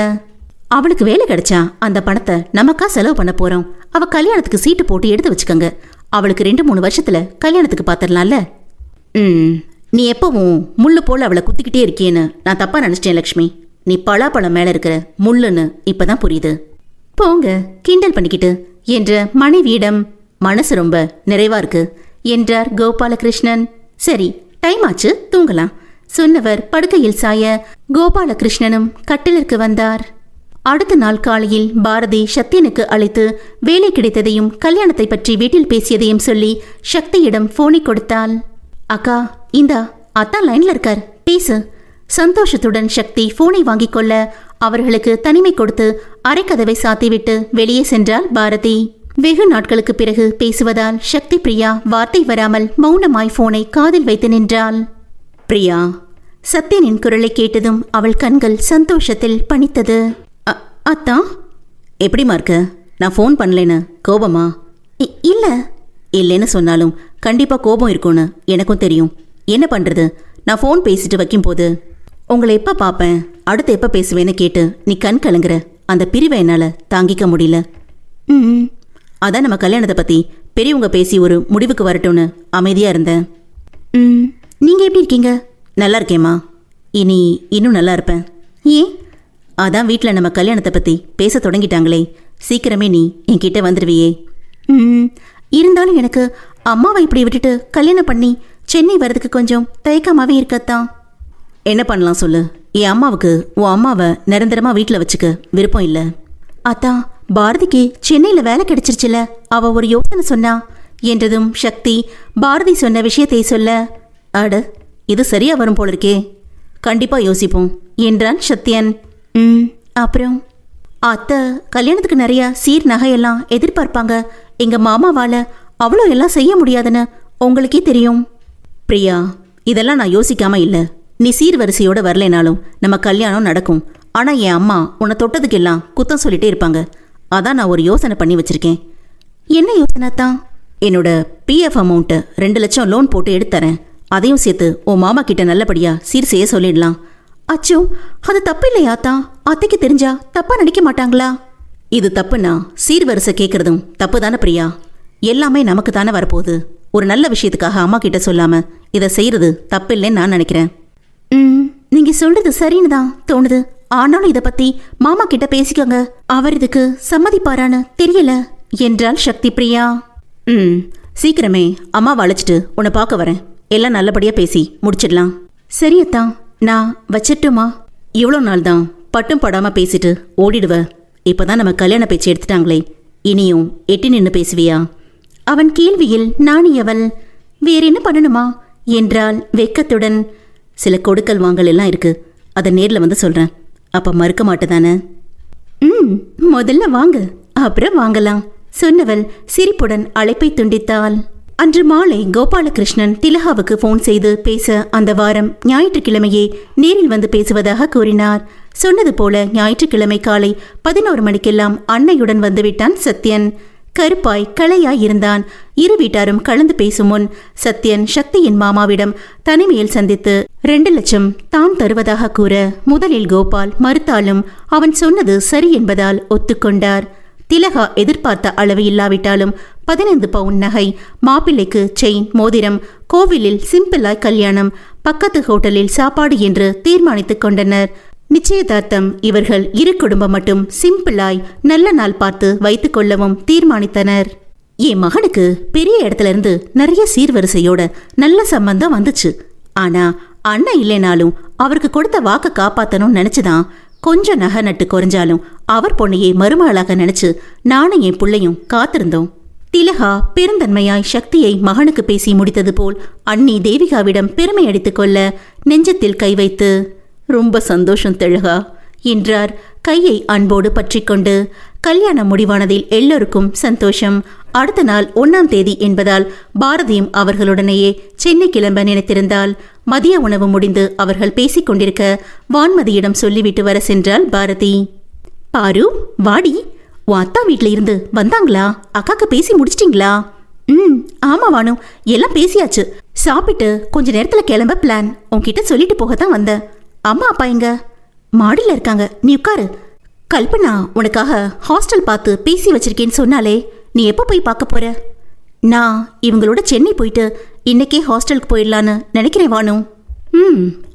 [SPEAKER 1] அவளுக்கு வேலை கிடைச்சா அந்த பணத்தை நமக்கா செலவு பண்ண போறோம். அவ கல்யாணத்துக்கு சீட்டு போட்டு எடுத்து வச்சுக்கோங்க. அவளுக்கு 2-3 வருஷத்துல கல்யாணத்துக்கு பாத்திரலாம்ல. நீ எப்பவும் முள்ளு போல அவளை குத்திக்கிட்டே இருக்கேன்னு நான் தப்பா நினைச்சிட்டேன் லக்ஷ்மி. நீ பலாப்பழம் மேல இருக்கிற முள்ளுன்னு இப்பதான் புரியுது. போங்க கிண்டல் பண்ணிக்கிட்டு என்ற மனைவியிடம். மனசு ரொம்ப நிறைவா இருக்கு என்றார் கோபாலகிருஷ்ணன். சரி, டைம் ஆச்சு, தூங்கலாம் சொன்னவர் படுக்கையில் சாய கோபாலகிருஷ்ணனும் கட்டிலிற்கு வந்தார். அடுத்த நாள் காலையில் பாரதி சத்யனுக்கு அழைத்து வேலை கிடைத்ததையும் கல்யாணத்தை பற்றி வீட்டில் பேசியதையும் சொல்லி சக்தியிடம் போனை கொடுத்தாள். அக்கா, இந்தா அத்தான் லைன்ல இருக்கார், பேசு. சந்தோஷத்துடன் சக்தி போனை வாங்கிக் கொள்ள அவர்களுக்கு தனிமை கொடுத்து அரைக்கதவை சாத்திவிட்டு வெளியே சென்றாள் பாரதி. வெகு நாட்களுக்கு பிறகு பேசுவதால் சக்தி பிரியா வார்த்தை வராமல் மௌனமாய் போனை காதில் வைத்து நின்றாள். பிரியா, சத்யனின் குரலை கேட்டதும் அவள் கண்கள் சந்தோஷத்தில் பனித்தது. அத்தான், எப்படிமா இருக்க? நான் ஃபோன் பண்ணலேன்னு கோபமா? இல்லை. இல்லைன்னு சொன்னாலும் கண்டிப்பாக கோபம் இருக்கும்னு எனக்கும் தெரியும். என்ன பண்ணுறது, நான் ஃபோன் பேசிட்டு வைக்கும்போது உங்களை எப்போ பார்ப்பேன், அடுத்து எப்போ பேசுவேன்னு கேட்டு நீ கண் கலங்குற அந்த பிரிவை என்னால் தாங்கிக்க முடியல. அதான் நம்ம கல்யாணத்தை பற்றி பெரியவங்க பேசி ஒரு முடிவுக்கு வரட்டும்னு அமைதியாக இருந்தேன். நீங்கள் எப்படி இருக்கீங்க? நல்லா இருக்கேம்மா. இன்னும் நல்லா இருப்பேன். ஏன்? அதான் வீட்டில் நம்ம கல்யாணத்தை பற்றி பேச தொடங்கிட்டாங்களே, சீக்கிரமே நீ என்கிட்ட வந்துடுவியே. இருந்தாலும் எனக்கு அம்மாவை இப்படி விட்டுட்டு கல்யாணம் பண்ணி சென்னை வர்றதுக்கு கொஞ்சம் தயக்கமாகவே இருக்கத்தான். என்ன பண்ணலாம் சொல்லு? என் அம்மாவுக்கு உன் அம்மாவை நிரந்தரமாக வீட்டில் வச்சுக்க விருப்பம் இல்லை. அத்தான், பாரதிக்கு சென்னையில் வேலை கிடைச்சிருச்சுல, அவள் ஒரு யோசனை சொன்னா என்றதும் சக்தி பாரதி சொன்ன விஷயத்தை சொல்ல, அட இது சரியா வரும் போல இருக்கே, கண்டிப்பாக யோசிப்போம் என்றான் சத்யன். அப்புறம் அத்தை கல்யாணத்துக்கு நிறைய சீர் நகையெல்லாம் எதிர்பார்ப்பாங்க. எங்கள் மாமாவால் அவ்வளோ எல்லாம் செய்ய முடியாதுன்னு உங்களுக்கே தெரியும். பிரியா, இதெல்லாம் நான் யோசிக்காம இல்லை. நீ சீர்வரிசையோடு வரலைனாலும் நம்ம கல்யாணம் நடக்கும். ஆனால் என் அம்மா உன்னை தொட்டதுக்கெல்லாம் குத்தம் சொல்லிட்டே இருப்பாங்க. அதான் நான் ஒரு யோசனை பண்ணி வச்சுருக்கேன். என்ன யோசனை தான்? என்னோட பிஎஃப் அமௌண்ட்டு 2 லட்சம் லோன் போட்டு எடுத்துறேன். அதையும் சேர்த்து உன் மாமா கிட்ட நல்லபடியா சீர் செய்ய சொல்லிடலாம். அச்சோ, அது தப்பு இல்லையாத்தா? அத்தைக்கு தெரிஞ்சா தப்பா நினைக்க மாட்டாங்களா? இது தப்புன்னா சீர்வரிசை கேட்கறதும் தப்பு தானே பிரியா? எல்லாமே நமக்கு தானே வரப்போகுது. ஒரு நல்ல விஷயத்துக்காக அம்மா கிட்ட சொல்லாம இதை செய்யறது தப்பில்லைன்னு நான் நினைக்கிறேன். நீங்க சொல்றது சரின்னு தான் தோணுது. ஆனாலும் இதை பத்தி மாமா கிட்ட பேசிக்கோங்க. அவர் இதுக்கு சம்மதிப்பாரான்னு தெரியல என்றாள் சக்தி பிரியா. சீக்கிரமே அம்மாவை அழைச்சிட்டு உன்னை பார்க்க வரேன். எல்லாம் நல்லபடியா பேசி முடிச்சிடலாம். சரியத்தான், நான் வச்சிட்டுமா? இவ்வளோ நாள் தான் பட்டும் படாம பேசிட்டு ஓடிடுவ. இப்பதான் நம்ம கல்யாண பேச்சு எடுத்துட்டாங்களே, இனியும் எட்டி நின்று பேசுவியா? அவன் கேள்வியில் நாணியவள் வேற என்ன பண்ணணுமா என்றாள் வெக்கத்துடன். சில கொடுக்கல் வாங்கல் எல்லாம் இருக்கு, அதை நேரில் வந்து சொல்றேன். அப்ப மறுக்க மாட்டேதானே? முதல்ல வாங்க, அப்புறம் வாங்கலாம் சொன்னவள் சிரிப்புடன் அழைப்பை துண்டித்தாள். அன்று மாலை கோபாலகிருஷ்ணன் திலகாவுக்கு போன் செய்து பேச அந்த வாரம் ஞாயிற்றுக்கிழமையே நேரில் வந்து பேசுவதாக கூறினார். சொன்னது போல ஞாயிற்றுக்கிழமை காலை 11 மணிக்கெல்லாம் அன்னையுடன் வந்துவிட்டான் சத்யன். கருப்பாய் களையாய் இருந்தான். இரு வீட்டாரும் கலந்து பேசும் முன் சத்யன் சக்தியின் மாமாவிடம் தனிமையில் சந்தித்து 2 லட்சம் தான் தருவதாக கூற முதலில் கோபால் மறுத்தாலும் அவன் சொன்னது சரி என்பதால் ஒத்துக்கொண்டார். திலகா எதிர்பார்த்த அளவு இல்லாவிட்டாலும் 15 பவுன் நகை, மாப்பிள்ளைக்கு செயின், மோதிரம், கோவிலில் சிம்பிளாய் கல்யாணம், பக்கத்து ஹோட்டலில் சாப்பாடு என்று தீர்மானித்துக் கொண்டனர். நிச்சயதார்த்தம் இவர்கள் இரு குடும்பம் மட்டும் சிம்பிளாய் நல்ல நாள் பார்த்து வைத்துக் கொள்ளவும் தீர்மானித்தனர். என் மகனுக்கு பெரிய இடத்துல இருந்து நிறைய சீர்வரிசையோட நல்ல சம்பந்தம் வந்துச்சு. ஆனா அண்ணன் இல்லைனாலும் அவருக்கு கொடுத்த வாக்க காப்பாத்தணும்னு நினைச்சுதான் கொஞ்சம் நகை நட்டு குறைஞ்சாலும் அவர் பொண்ணையே மருமகளாக நினைச்சு நானும் என் பிள்ளையும் காத்திருந்தோம். திலகா பெருந்தன்மையாய் சக்தியை மகனுக்கு பேசி முடித்தது போல் அண்ணி தேவிகாவிடம் பெருமை அடித்துக் கொள்ள நெஞ்சத்தில் கை வைத்து, ரொம்ப சந்தோஷம் திலகா என்றார் கையை அன்போடு பற்றிக்கொண்டு. கல்யாணம் முடிவானதில் எல்லோருக்கும் சந்தோஷம். அடுத்த நாள் 1ஆம் தேதி என்பதால் பாரதியும் அவர்களுடனேயே சென்னை கிளம்ப நினைத்திருந்தாள். மதிய உணவு முடிந்து அவர்கள் பேசிக் கொண்டிருக்க வான்மதியிடம் சொல்லிவிட்டு வர சென்றாள் பாரதி. பாரு, வாடி, உன் அத்தா வீட்டில இருந்து வந்தாங்களா? அக்காக்கு பேசி முடிச்சிட்டிங்களா? ஆமா வானு, எல்லாம் பேசியாச்சு. சாப்பிட்டு கொஞ்ச நேரத்துல கிளம்ப பிளான். உன்கிட்ட சொல்லிட்டு போகத்தான் வந்தேன். அம்மா அப்பா எங்க? மாடியில் இருக்காங்க, நீ உட்காரு. கல்பனா உனக்காக ஹாஸ்டல் பார்த்து பேசி வச்சிருக்கேன்னு சொன்னாலே, நீ எப்போ போய் பார்க்க போற? நான் இவங்களோட சென்னை போயிட்டு இன்னைக்கே ஹாஸ்டலுக்கு போயிடலான்னு நினைக்கிறேன் வானு.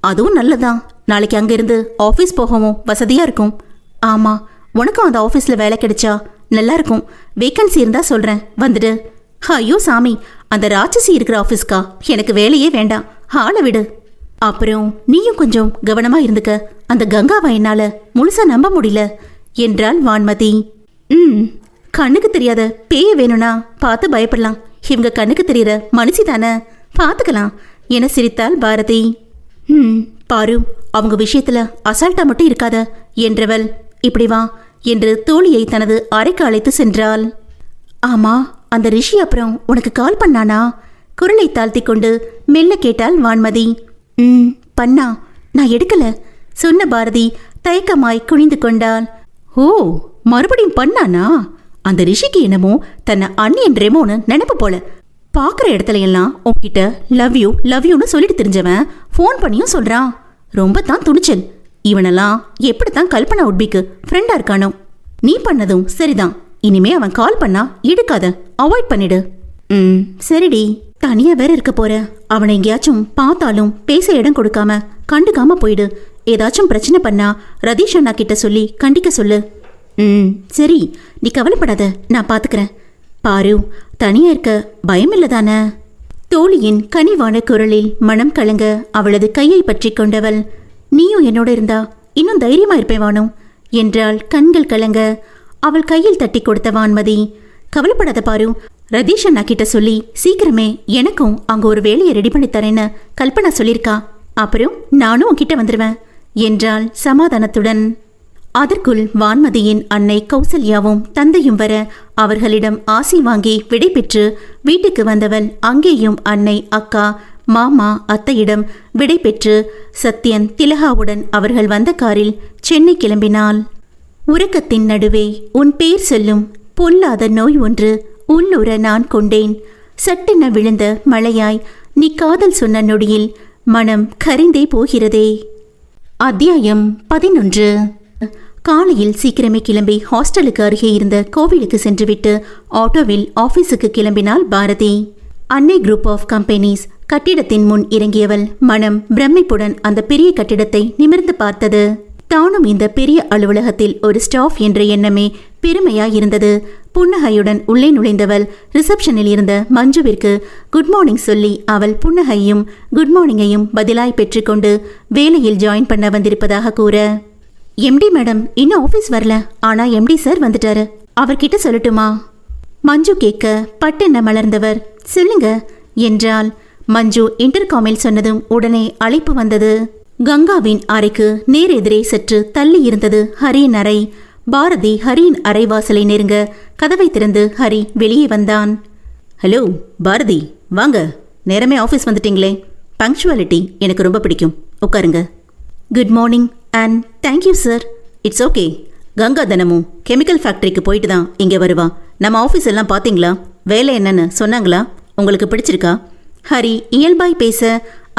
[SPEAKER 1] அதுவும் நல்லதான். நாளைக்கு அங்கிருந்து ஆஃபீஸ் போகவும் வசதியா இருக்கும். ஆமா, உனக்கும் அந்த ஆஃபீஸில் வேலை கிடைச்சா நல்லா இருக்கும். வேக்கன்சி இருந்தா சொல்றேன், வந்துடு. ஐயோ சாமி, அந்த ராட்சசி இருக்கிற ஆஃபீஸ்க்கா எனக்கு வேலையே வேண்டாம், ஆளை விடு. அப்புறம் நீயும் கொஞ்சம் கவனமா இருந்துக்க. அந்த கங்காவை என்னால முழுசா நம்ப முடியல என்றாள் வான்மதி. கண்ணுக்கு தெரியாத பேய வேணும்னா பார்த்து பயப்படலாம். இவங்க கண்ணுக்கு தெரியற மனுஷி தானே, பார்த்துக்கலாம் என சிரித்தாள் பாரதி. பாரு, அவங்க விஷயத்துல அசால்ட்டா மட்டும் இருக்காத என்றவள் இப்படி வா என்று தோழியை தனது அறைக்கு அழைத்து சென்றாள். ஆமா, அந்த ரிஷி அப்புறம் உனக்கு கால் பண்ணானா? குரலை தாழ்த்தி கொண்டு மெல்ல கேட்டாள் வான்மதி. பண்ணா, நான் எடுக்கல சொன்ன பாரதி தயக்கமாய் குனிந்து கொண்டாள். ஓ, மறுபடியும் பண்ணானா? அந்த ரிஷிக்கு என்னமோ தன்னை அண்ணியன் ரெமோன்னு நினைப்பு போல. பார்க்குற இடத்துல எல்லாம் உன்கிட்ட லவ் யூன்னு சொல்லிட்டு தெரிஞ்சவன் ஃபோன் பண்ணியும் சொல்றான். ரொம்ப தான் துணிச்சல். இவனெல்லாம் எப்படித்தான் கல்பனா உட்பிக்கு ஃப்ரெண்டா இருக்கானோ. நீ பண்ணதும் சரிதான். இனிமே அவன் கால் பண்ணா எடுக்காத, அவாய்ட் பண்ணிடு. சரிடி, தனியா வேற இருக்க போற. அவனை எங்கேயாச்சும் பார்த்தாலும் பேச இடம் கொடுக்காம கண்டுக்காம போயிடு. ஏதாச்சும் பிரச்சனை பண்ணா ரதீஷ் அண்ணா கிட்ட சொல்லி கண்டிக்க சொல்லு. சரி, நீ கவலைப்படாத, நான் பாத்துக்கிறேன். பாரு, தனியா இருக்க பயம் இல்லதானே? தோழியின் கனிவான குரலில் மனம் கலங்க அவளது கையை பற்றி கொண்டவள். நீயும் என்னோட இருந்தா இன்னும் தைரியமா இருப்பேன் வானு என்றாள் கண்கள் கலங்க. அவள் கையில் தட்டி கொடுத்த வான்மதி, கவலைப்படாத பாரு, ரதீஷ் அண்ணா கிட்ட சொல்லி சீக்கிரமே எனக்கும் அங்க ஒரு வேலையை ரெடி பண்ணி தரேன்னு கல்பனா சொல்லியிருக்கா. அப்புறம் நானும் உன்கிட்ட வந்துடுவேன் என்றாள் சமாதானத்துடன். அதற்குள் வான்மதியின் அன்னை கௌசல்யாவும் தந்தையும் வர அவர்களிடம் ஆசி வாங்கி விடை பெற்று வீட்டுக்கு வந்தவள் அங்கேயும் அன்னை, அக்கா, மாமா, அத்தையிடம் விடை பெற்று சத்யன் திலகாவுடன் அவர்கள் வந்த காரில் சென்னை கிளம்பினாள். உறக்கத்தின் நடுவே உன் பேர் சொல்லும் பொல்லாத நோய் ஒன்று உள்ளுற நான் கொண்டேன். சட்டென விழுந்த மழையாய் நீ காதல் சொன்ன நொடியில் மனம் கரிந்தே போகிறதே. அத்தியாயம் 11. காலையில் சீக்கிரமே கிளம்பி ஹாஸ்டலுக்கு அருகே இருந்த கோவிலுக்கு சென்றுவிட்டு ஆட்டோவில் ஆபீஸுக்கு கிளம்பினாள் பாரதி. அன்னை குரூப் ஆஃப் கம்பெனிஸ் கட்டிடத்தின் முன் இறங்கியவள் மனம் பிரமிப்புடன் அந்த பெரிய கட்டிடத்தை நிமிர்ந்து பார்த்தது. தானும் இந்த பெரிய அலுவலகத்தில் ஒரு ஸ்டாஃப் என்ற எண்ணமே பெருமையாயிருந்தது. புன்னகையுடன் உள்ளே நுழைந்தவள் ரிசப்ஷனில் இருந்த மஞ்சுவிற்கு குட் மார்னிங் சொல்லி அவள் புன்னகையும் குட் மார்னிங்கையும் பதிலாய் பெற்றுக்கொண்டு வேலையில் ஜாயின் பண்ண வந்திருப்பதாக கூற, எம்டி மேடம் இன்னும் ஆஃபீஸ் வரல, ஆனா எம்டி சார் வந்துட்டாரு, அவர்கிட்ட சொல்லட்டுமா? மஞ்சு கேட்க பட்டென்ன மலர்ந்தவர் சொல்லுங்க என்றால், மஞ்சு இன்டர்காமில் சொன்னதும் உடனே அழைப்பு வந்தது. கங்காவின் அறைக்கு நேரெதிரே சற்று தள்ளி இருந்தது ஹரியின் அறை. பாரதி ஹரியின் அறைவாசலை நெருங்க கதவை திறந்து ஹரி வெளியே வந்தான். ஹலோ பாரதி, வாங்க, நேரமே ஆஃபீஸ் வந்துட்டீங்களே. பங்க்சுவாலிட்டி எனக்கு ரொம்ப பிடிக்கும், உட்காருங்க. Good morning and thank you sir. It's okay. Ganga தினமும் கெமிக்கல் ஃபேக்டரிக்கு போயிட்டு தான் இங்கே வருவா. நம்ம ஆஃபீஸ் எல்லாம் பார்த்தீங்களா? வேலை என்னன்னு சொன்னாங்களா? உங்களுக்கு பிடிச்சிருக்கா? ஹரி இயல்பாய் பேச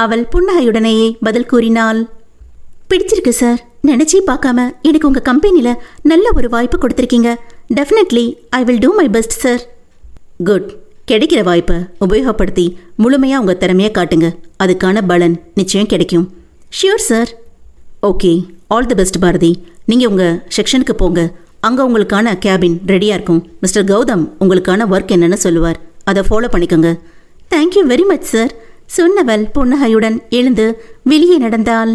[SPEAKER 1] அவள் புன்னகையுடனேயே பதில் கூறினாள். பிடிச்சிருக்கு சார். நினைச்சே பார்க்காம எனக்கு உங்கள் கம்பெனியில் நல்ல ஒரு வாய்ப்பு கொடுத்துருக்கீங்க. Definitely I will do my best sir. Good. கிடைக்கிற வாய்ப்பை உபயோகப்படுத்தி முழுமையாக உங்கள் திறமையை காட்டுங்க. அதுக்கான பலன் நிச்சயம் கிடைக்கும். Sure sir. Okay, all the best Bharathi. நீங்கள் உங்கள் செக்ஷனுக்கு போங்க. அங்கே உங்களுக்கான கேபின் ரெடியாக இருக்கும். மிஸ்டர் கௌதம் உங்களுக்கான ஒர்க் என்னன்னு சொல்லுவார். அதை ஃபாலோ பண்ணிக்கோங்க. தேங்க்யூ வெரி மச் சார் சொன்னவள் புன்னகையுடன் எழுந்து வெளியே நடந்தாள்.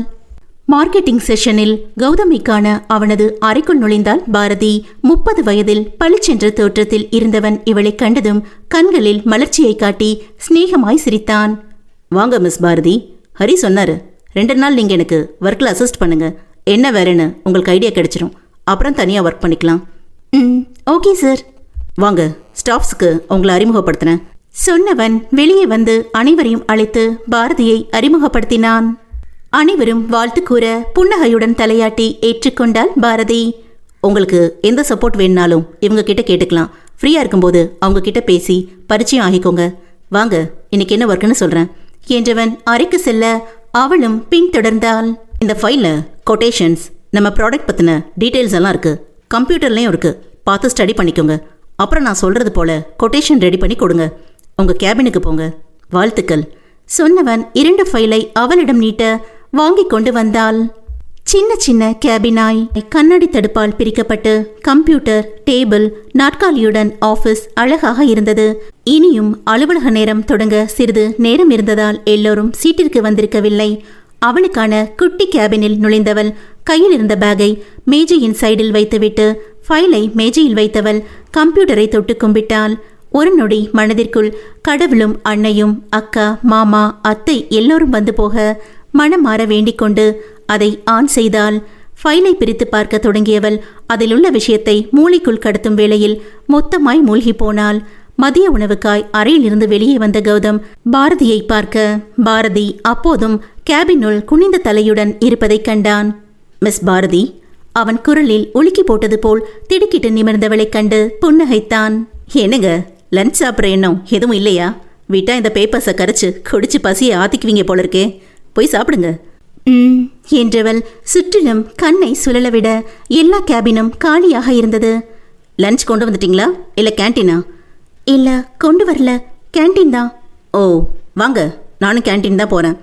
[SPEAKER 1] மார்க்கெட்டிங் செஷனில் கௌதமிக்கான அவனது அறைக்குள் நுழைந்தாள் பாரதி. 30 வயதில் பளிச்சென்ற தோற்றத்தில் இருந்தவன் இவளை கண்டதும் கண்களில் மலர்ச்சியை காட்டி ஸ்நேகமாய் சிரித்தான். வாங்க மிஸ் பாரதி, ஹரி சொன்னாரு 2 நாள் நீங்கள் எனக்கு ஒர்க்கில் அசிஸ்ட் பண்ணுங்க. என்ன வேறேன்னு உங்களுக்கு ஐடியா கிடைச்சிரும். அப்புறம் தனியாக ஒர்க் பண்ணிக்கலாம். Okay sir. வாங்க, ஸ்டாஃப்ஸுக்கு உங்களை அறிமுகப்படுத்தினேன் சொன்னவன் வெளியே வந்து அனைவரையும் அழைத்து பாரதியை அறிமுகப்படுத்தினான். அனைவரும் வாழ்த்து கூற புன்னகையுடன் தலையாட்டி ஏற்றுக்கொண்டாள் பாரதி. உங்களுக்கு எந்த சப்போர்ட் வேணுனாலும் இவங்க கிட்ட கேட்டுக்கலாம். ஃப்ரீயா இருக்கும்போது அவங்க கிட்ட பேசி பரிச்சயம் ஆகிக்கோங்க. வாங்க, இன்னைக்கு என்ன ஒர்க்குன்னு சொல்றேன் என்றவன் அறைக்கு செல்ல அவளும் பின்தொடர்ந்தாள். இந்த ஃபைலில் கொட்டேஷன்ஸ், நம்ம ப்ராடக்ட் பற்றின டீட்டெயில்ஸ் எல்லாம் இருக்கு. கம்ப்யூட்டர்லையும் இருக்கு. பார்த்து ஸ்டடி பண்ணிக்கோங்க. அப்புறம் நான் சொல்றது போல கொட்டேஷன் ரெடி பண்ணி கொடுங்க. உங்க கேபினுக்கு போங்க. வாழ்த்துக்கள் சொன்னவன் 2 ஃபைலை அவளிடம் நீட்ட வாங்கி கொண்டு வந்தாள். சின்ன சின்ன கேபினாய் கண்ணாடி தடுப்பால் பிரிக்கப்பட்டு கம்ப்யூட்டர், டேபிள், நாற்காலியுடன் ஆஃபீஸ் அழகாக இருந்தது. இனியும் அலுவலக நேரம் தொடங்க சிறிது நேரம் இருந்ததால் எல்லோரும் சீட்டிற்கு வந்திருக்கவில்லை. அவளுக்கான குட்டி கேபினில் நுழைந்தவள் கையில் இருந்த பேக்கை மேஜையின் சைடில் வைத்துவிட்டு ஃபைலை மேஜையில் வைத்தவள் கம்ப்யூட்டரை தொட்டு கும்பிட்டாள். ஒரு நொடி மனதிற்குள் கடவுளும் அன்னையும் அக்கா, மாமா, அத்தை எல்லோரும் வந்து போக மனம் மாற வேண்டிக் கொண்டு அதை ஆன் செய்தாள். ஃபைலை பிரித்து பார்க்க தொடங்கியவள் அதில் உள்ள விஷயத்தை மூளைக்குள் கடத்தும் வேளையில் மொத்தமாய் மூழ்கி போனாள். மதிய உணவுக்காய் அறையில் இருந்து வெளியே வந்த கௌதம் பாரதியை பார்க்க, பாரதி அப்போதும் கேபினுள் குனிந்த தலையுடன் இருப்பதை கண்டான். மிஸ் பாரதி, அவன் குரலில் உலுக்கி போட்டது போல் திடுக்கிட்டு நிமிர்ந்தவளைக் கண்டு புன்னகைத்தான். என்னங்க, லஞ்ச் சாப்பிட்ற எண்ணம் எதுவும் இல்லையா? விட்டா இந்த பேப்பர்ஸை கரைச்சு குடிச்சு பசியை ஆத்திக்குவீங்க போல இருக்கே. போய் சாப்பிடுங்க என்றவள் சுற்றிலும் கண்ணை சுழலவிட எல்லா கேபினும் காலியாக இருந்தது. லஞ்ச் கொண்டு வந்துட்டீங்களா இல்லை கேன்டீனா? இல்லை, கொண்டு வரல, கேன்டீன் தான். ஓ வாங்க, நானும் கேன்டீன் தான் போகிறேன்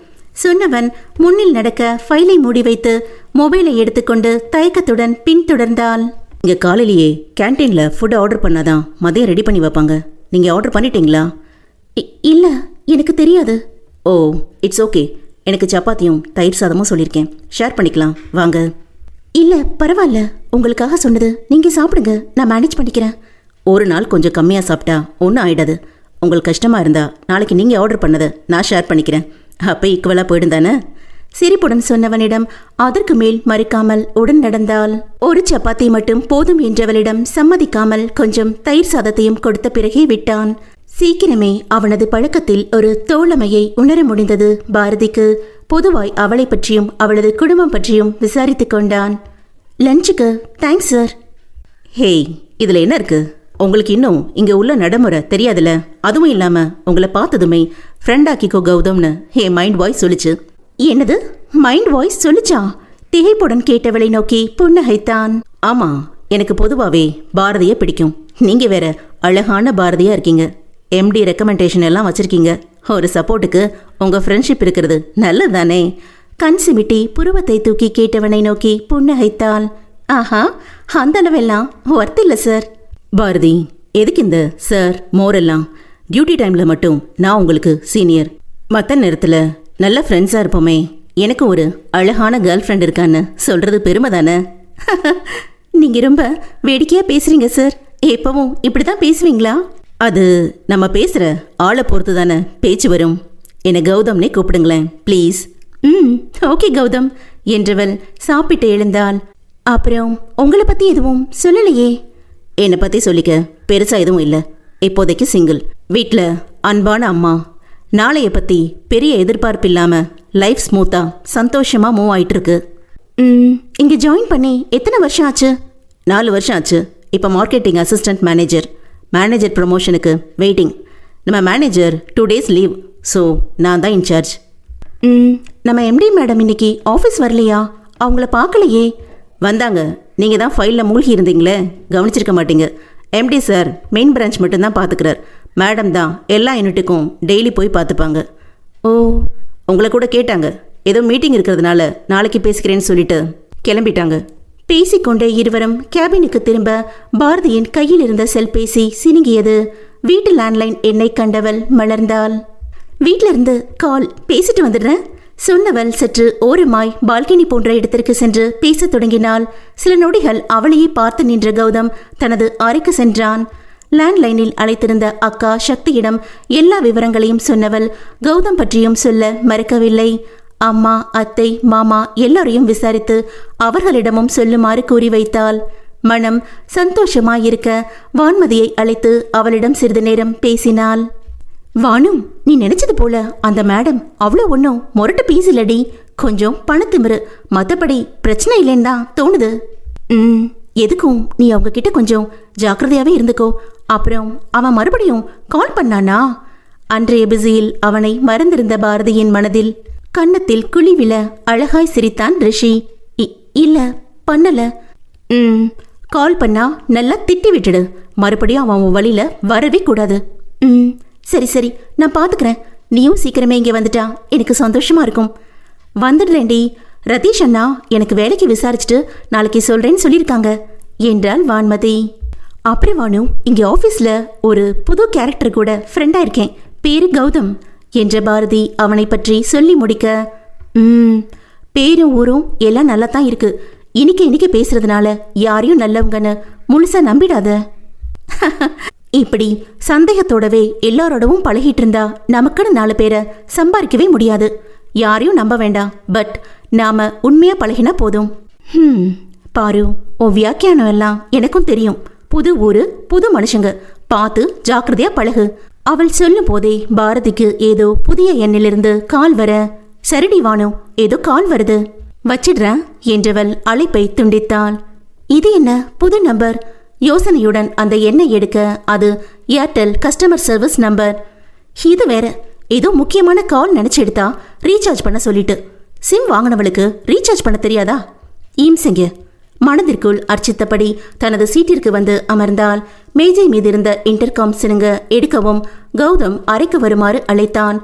[SPEAKER 1] சொன்னவன் முன்னில் நடக்க ஃபைலை மூடி வைத்து மொபைலை எடுத்துக்கொண்டு தயக்கத்துடன் பின்தொடர்ந்தாள். இங்கே காலையிலேயே கேன்டீனில் ஃபுட் ஆர்டர் பண்ணாதான் மதியம் ரெடி பண்ணி வைப்பாங்க. நீங்கள் ஆர்டர் பண்ணிட்டீங்களா? இல்லை, எனக்கு தெரியாது. ஓ இட்ஸ் ஓகே. எனக்கு சப்பாத்தியும் தயிர் சாதமும் சொல்லியிருக்கேன், ஷேர் பண்ணிக்கலாம் வாங்க. இல்லை பரவாயில்ல, உங்களுக்காக சொன்னது. நீங்கள் சாப்பிடுங்க, நான் மேனேஜ் பண்ணிக்கிறேன். ஒரு நாள் கொஞ்சம் கம்மியாக சாப்பிட்டா ஒன்றும் ஆயிடாது. உங்களுக்கு கஷ்டமாக இருந்தா நாளைக்கு நீங்கள் ஆர்டர் பண்ணதை நான் ஷேர் பண்ணிக்கிறேன். அப்போ ஈக்குவலாக போயிடும் தானே? சிரிப்புடன் சொன்னவனிடம் அதற்கு மேல் மறுக்காமல் உடன் நடந்தாள். ஒரு சப்பாத்தி மட்டும் போதும் என்றவளிடம் சம்மதிக்காமல் கொஞ்சம் தயிர் சாதத்தையும் கொடுத்த பிறகே விட்டான். சீக்கிரமே அவனது பழக்கத்தில் ஒரு தோழமையை உணர முடிந்தது பாரதிக்கு. பொதுவாய் அவளை பற்றியும் அவளது குடும்பம் பற்றியும் விசாரித்து கொண்டான். லஞ்சுக்கு தேங்க்ஸ் சார். ஹேய், இதில் என்ன இருக்கு? உங்களுக்கு இன்னும் இங்க உள்ள நடைமுறை தெரியாதுல. அதுவும் இல்லாம உங்களை பார்த்ததுமே ஃப்ரெண்ட் ஆக்கிக்கோ கௌதம்னு என் மைண்ட் வாய்ஸ் சொல்லிச்சு. என்னது மைண்ட் வாய்ஸ் சொல்லிச்சா? திகைப்புடன் கேட்டவளை நோக்கி புன்னகைத்தான். ஆமா, எனக்கு பொதுவாவே பாரதியை பிடிக்கும். நீங்க வேற அழகான பாரதியா இருக்கீங்க. எம்டி ரெக்கமெண்டேஷன் எல்லாம் வச்சிருக்கீங்க. ஒரு சப்போர்ட்டுக்கு உங்க ஃப்ரெண்ட்ஷிப் இருக்கிறது நல்லது தானே? கண் சிமிட்டி புருவத்தை தூக்கி கேட்டவனை நோக்கி புன்னகைத்தாள். ஆஹா, அந்த அளவெல்லாம் ஒர்த் இல்லை சார். பாரதி, எதுக்கு இந்த சார் மோரெல்லாம்? டியூட்டி டைம்ல மட்டும் நான் உங்களுக்கு சீனியர். மற்ற நேரத்தில் நல்ல ஃப்ரெண்ட்ஸாக இருப்போமே. எனக்கு ஒரு அழகான கேர்ள் ஃப்ரெண்ட் இருக்கான்னு சொல்றது பெருமை தானே? நீங்க ரொம்ப வேடிக்கையா பேசுறீங்க சார். எப்பவும் இப்படிதான் பேசுவீங்களா? அது நம்ம பேசுற ஆளை பொறுத்து தானே பேச்சு வரும். என்னை கௌதம்னே கூப்பிடுங்களேன் ப்ளீஸ். ஓகே கௌதம் என்றவள் சாப்பிட்டு எழுந்தாள். அப்புறம் உங்களை பத்தி எதுவும் சொல்லலையே? என்னை பத்தி சொல்லிக்க பெருசா எதுவும் இல்லை. இப்போதைக்கு சிங்கிள். வீட்டில் அன்பான அம்மா. நாளைய பத்தி பெரிய எதிர்பார்ப்பு இல்லாம லைஃப் ஸ்மூத்தா சந்தோஷமா மூவ் ஆயிட்டு இருக்கு. இங்க ஜாயின் பண்ணி எத்தனை வருஷம் ஆச்சு? 4 வருஷம் ஆச்சு. இப்போ மார்க்கெட்டிங் அசிஸ்டன்ட் மேனேஜர் ப்ரமோஷனுக்கு வெயிட்டிங். நம்ம மேனேஜர் 2 days லீவ். ஸோ நான் தான் இன்சார்ஜ். நம்ம எம்டி மேடம் இன்னைக்கு ஆஃபீஸ் வரலையா? அவங்கள பார்க்கலையே. வந்தாங்க. நீங்கள் தான் ஃபைலில் மூழ்கி இருந்தீங்களே, கவனிச்சிருக்க மாட்டீங்க. எம்டி சார் மெயின் பிரான்ச் மட்டும்தான் பார்த்துக்கிறார். மேடம் தான் எல்லா யூனிட்டுக்கும் டெய்லி போய் பார்த்துப்பாங்க. ஓ, உங்களை கூட கேட்டாங்க. ஏதோ மீட்டிங் இருக்கிறதுனால நாளைக்கு பேசிக்கிறேன்னு சொல்லிட்டு கிளம்பிட்டாங்க. பேசிக்கொண்டே இருவரும் கேபினுக்கு திரும்ப பாரதியின் கையில் இருந்த செல்பேசி சினுங்கியது. வீட்டு லேண்ட்லைன் எண்ணை கண்டவள் மலர்ந்தாள். வீட்டில இருந்து கால், பேசிட்டு வந்துடுறேன் சொன்னவள் சற்று ஓரமாய் பால்கனி போன்ற இடத்திற்கு சென்று பேசத் தொடங்கினாள். சில நொடிகள் அவளையே பார்த்து நின்ற கௌதம் தனது அறைக்கு சென்றான். லேண்ட்லைனில் அழைத்திருந்த அக்கா சக்தியிடம் எல்லா விவரங்களையும் சொன்னவள் கௌதம் பற்றியும் சொல்ல மறுக்கவில்லை. அம்மா, அத்தை, மாமா எல்லாரையும் விசாரித்து அவர்களிடமும் சொல்லுமாறு கூறி வைத்தாள். மனம் சந்தோஷமாயிருக்க வான்மதியை அழைத்து அவளிடம் சிறிது நேரம் பேசினாள். வானு, நீ நினைச்சது போல அந்த மேடம் அவ்வளோ ஒன்றும் முரட்டு பேசலடி. கொஞ்சம் பணத்திமிரு, மற்றபடி பிரச்சனை இல்லைன்னு தான் தோணுது. எதுக்கும் நீ அவங்க கிட்ட கொஞ்சம் ஜாக்கிரதையாவே இருந்துக்கோ. அப்புறம் அவன் மறுபடியும் கால் பண்ணானா? அன்றைய பிஸியில் அவனை மறந்திருந்த பாரதியின் மனதில் கன்னத்தில் குழிவில அழகாய் சிரித்தான் ரிஷி. இல்ல, பண்ணல. கால் பண்ணா நல்லா திட்டி விட்டுடு. மறுபடியும் அவன் வழியில வரவே கூடாது. சரி சரி, நான் பாத்துக்கிறேன். நீயும் சீக்கிரமே இங்கே வந்துட்டா எனக்கு சந்தோஷமா இருக்கும். வந்துடுறேன்டி. ரதீஷ் அண்ணா எனக்கு வேலைக்கு விசாரிச்சுட்டு நாளைக்கு சொல்றேன்னு சொல்லியிருக்காங்க என்றாள் வான்மதி. அப்புறம் வானு, இங்கே ஆஃபீஸில் ஒரு புது கேரக்டர் கூட ஃப்ரெண்டாக இருக்கேன். பேரு கௌதம் என்ற பாரதி அவனை பற்றி சொல்லி முடிக்க, பேரும் ஊரும் எல்லாம் நல்லா தான் இருக்கு. இன்னைக்கு பேசுறதுனால யாரையும் நல்லவங்கன்னு முழுசா நம்பிடாத. இப்படி சந்தேகத்தோடவே எல்லாரோடவும் பழகிட்டு இருந்தா நமக்குன்னு 4 பேரை சம்பாதிக்கவே முடியாது. யாரையும் நம்ப வேண்டாம். பட் நாம உண்மையா பழகினா போதும். பாரு, உன் வியாக்கியானம் எல்லாம் எனக்கும் தெரியும். புது ஊரு, புது மனுஷங்க, பார்த்து ஜாக்கிரதையா பழகு. அவள் சொல்லும் போதே பாரதிக்கு ஏதோ புதிய எண்ணிலிருந்து கால் வர, சரிடி வானு, ஏதோ கால் வருது, வச்சிடுறேன் என்றவள் அழைப்பை துண்டித்தாள். இது என்ன புது நம்பர்? யோசனையுடன் அந்த எண்ணை எடுக்க அது ஏர்டெல் கஸ்டமர் சர்வீஸ் நம்பர். இது வேற ஏதோ முக்கியமான கால் நினைச்சு எடுத்தா ரீசார்ஜ் பண்ண சொல்லிட்டு. சிம் வாங்கினவளுக்கு ரீசார்ஜ் பண்ண தெரியாதா? ஈம்சிங்க மனதிற்குள் அர்ச்சித்தபடி தனது சீட்டிற்கு வந்து அமர்ந்தாள். மேஜை மீது இருந்த இன்டர்காம் சினுங்க எடுக்கவும் கௌதம் அறைக்கு வருமாறு அழைத்தான்.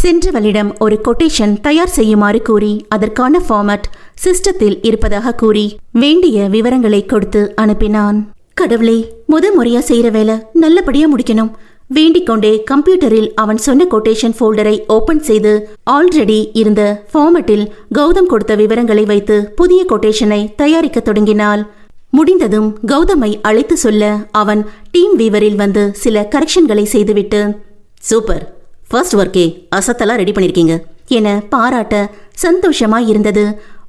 [SPEAKER 1] சென்றவளிடம் ஒரு கொட்டேஷன் தயார் செய்யுமாறு கூறி அதற்கான ஃபார்மட் சிஸ்டத்தில் இருப்பதாக கூறி வேண்டிய விவரங்களை கொடுத்து அனுப்பினான். கடவுளே, முறையா செய்யற வேலை நல்லபடியா முடிக்கணும். வேண்டிக்கொண்டே கம்ப்யூட்டரில் அவன் சொன்ன கொட்டேஷன் ஃபோல்டரை ஓபன் செய்து ஆல்ரெடி இருந்த ஃபார்மட்டில் கௌதம் கொடுத்த விவரங்களை வைத்து புதிய கொட்டேஷனை தயாரிக்க தொடங்கினாள். முடிந்ததும் கௌதமை அழைத்து சொல்ல அவன் டீம் வீவரில் வந்து சில கரெக்ஷன்களை செய்துவிட்டு, சூப்பர், ஃபர்ஸ்ட் ஒர்க்கே அசத்தெல்லாம் ரெடி பண்ணிருக்கீங்க என பாராட்ட சந்தோஷமாய் இருந்தது.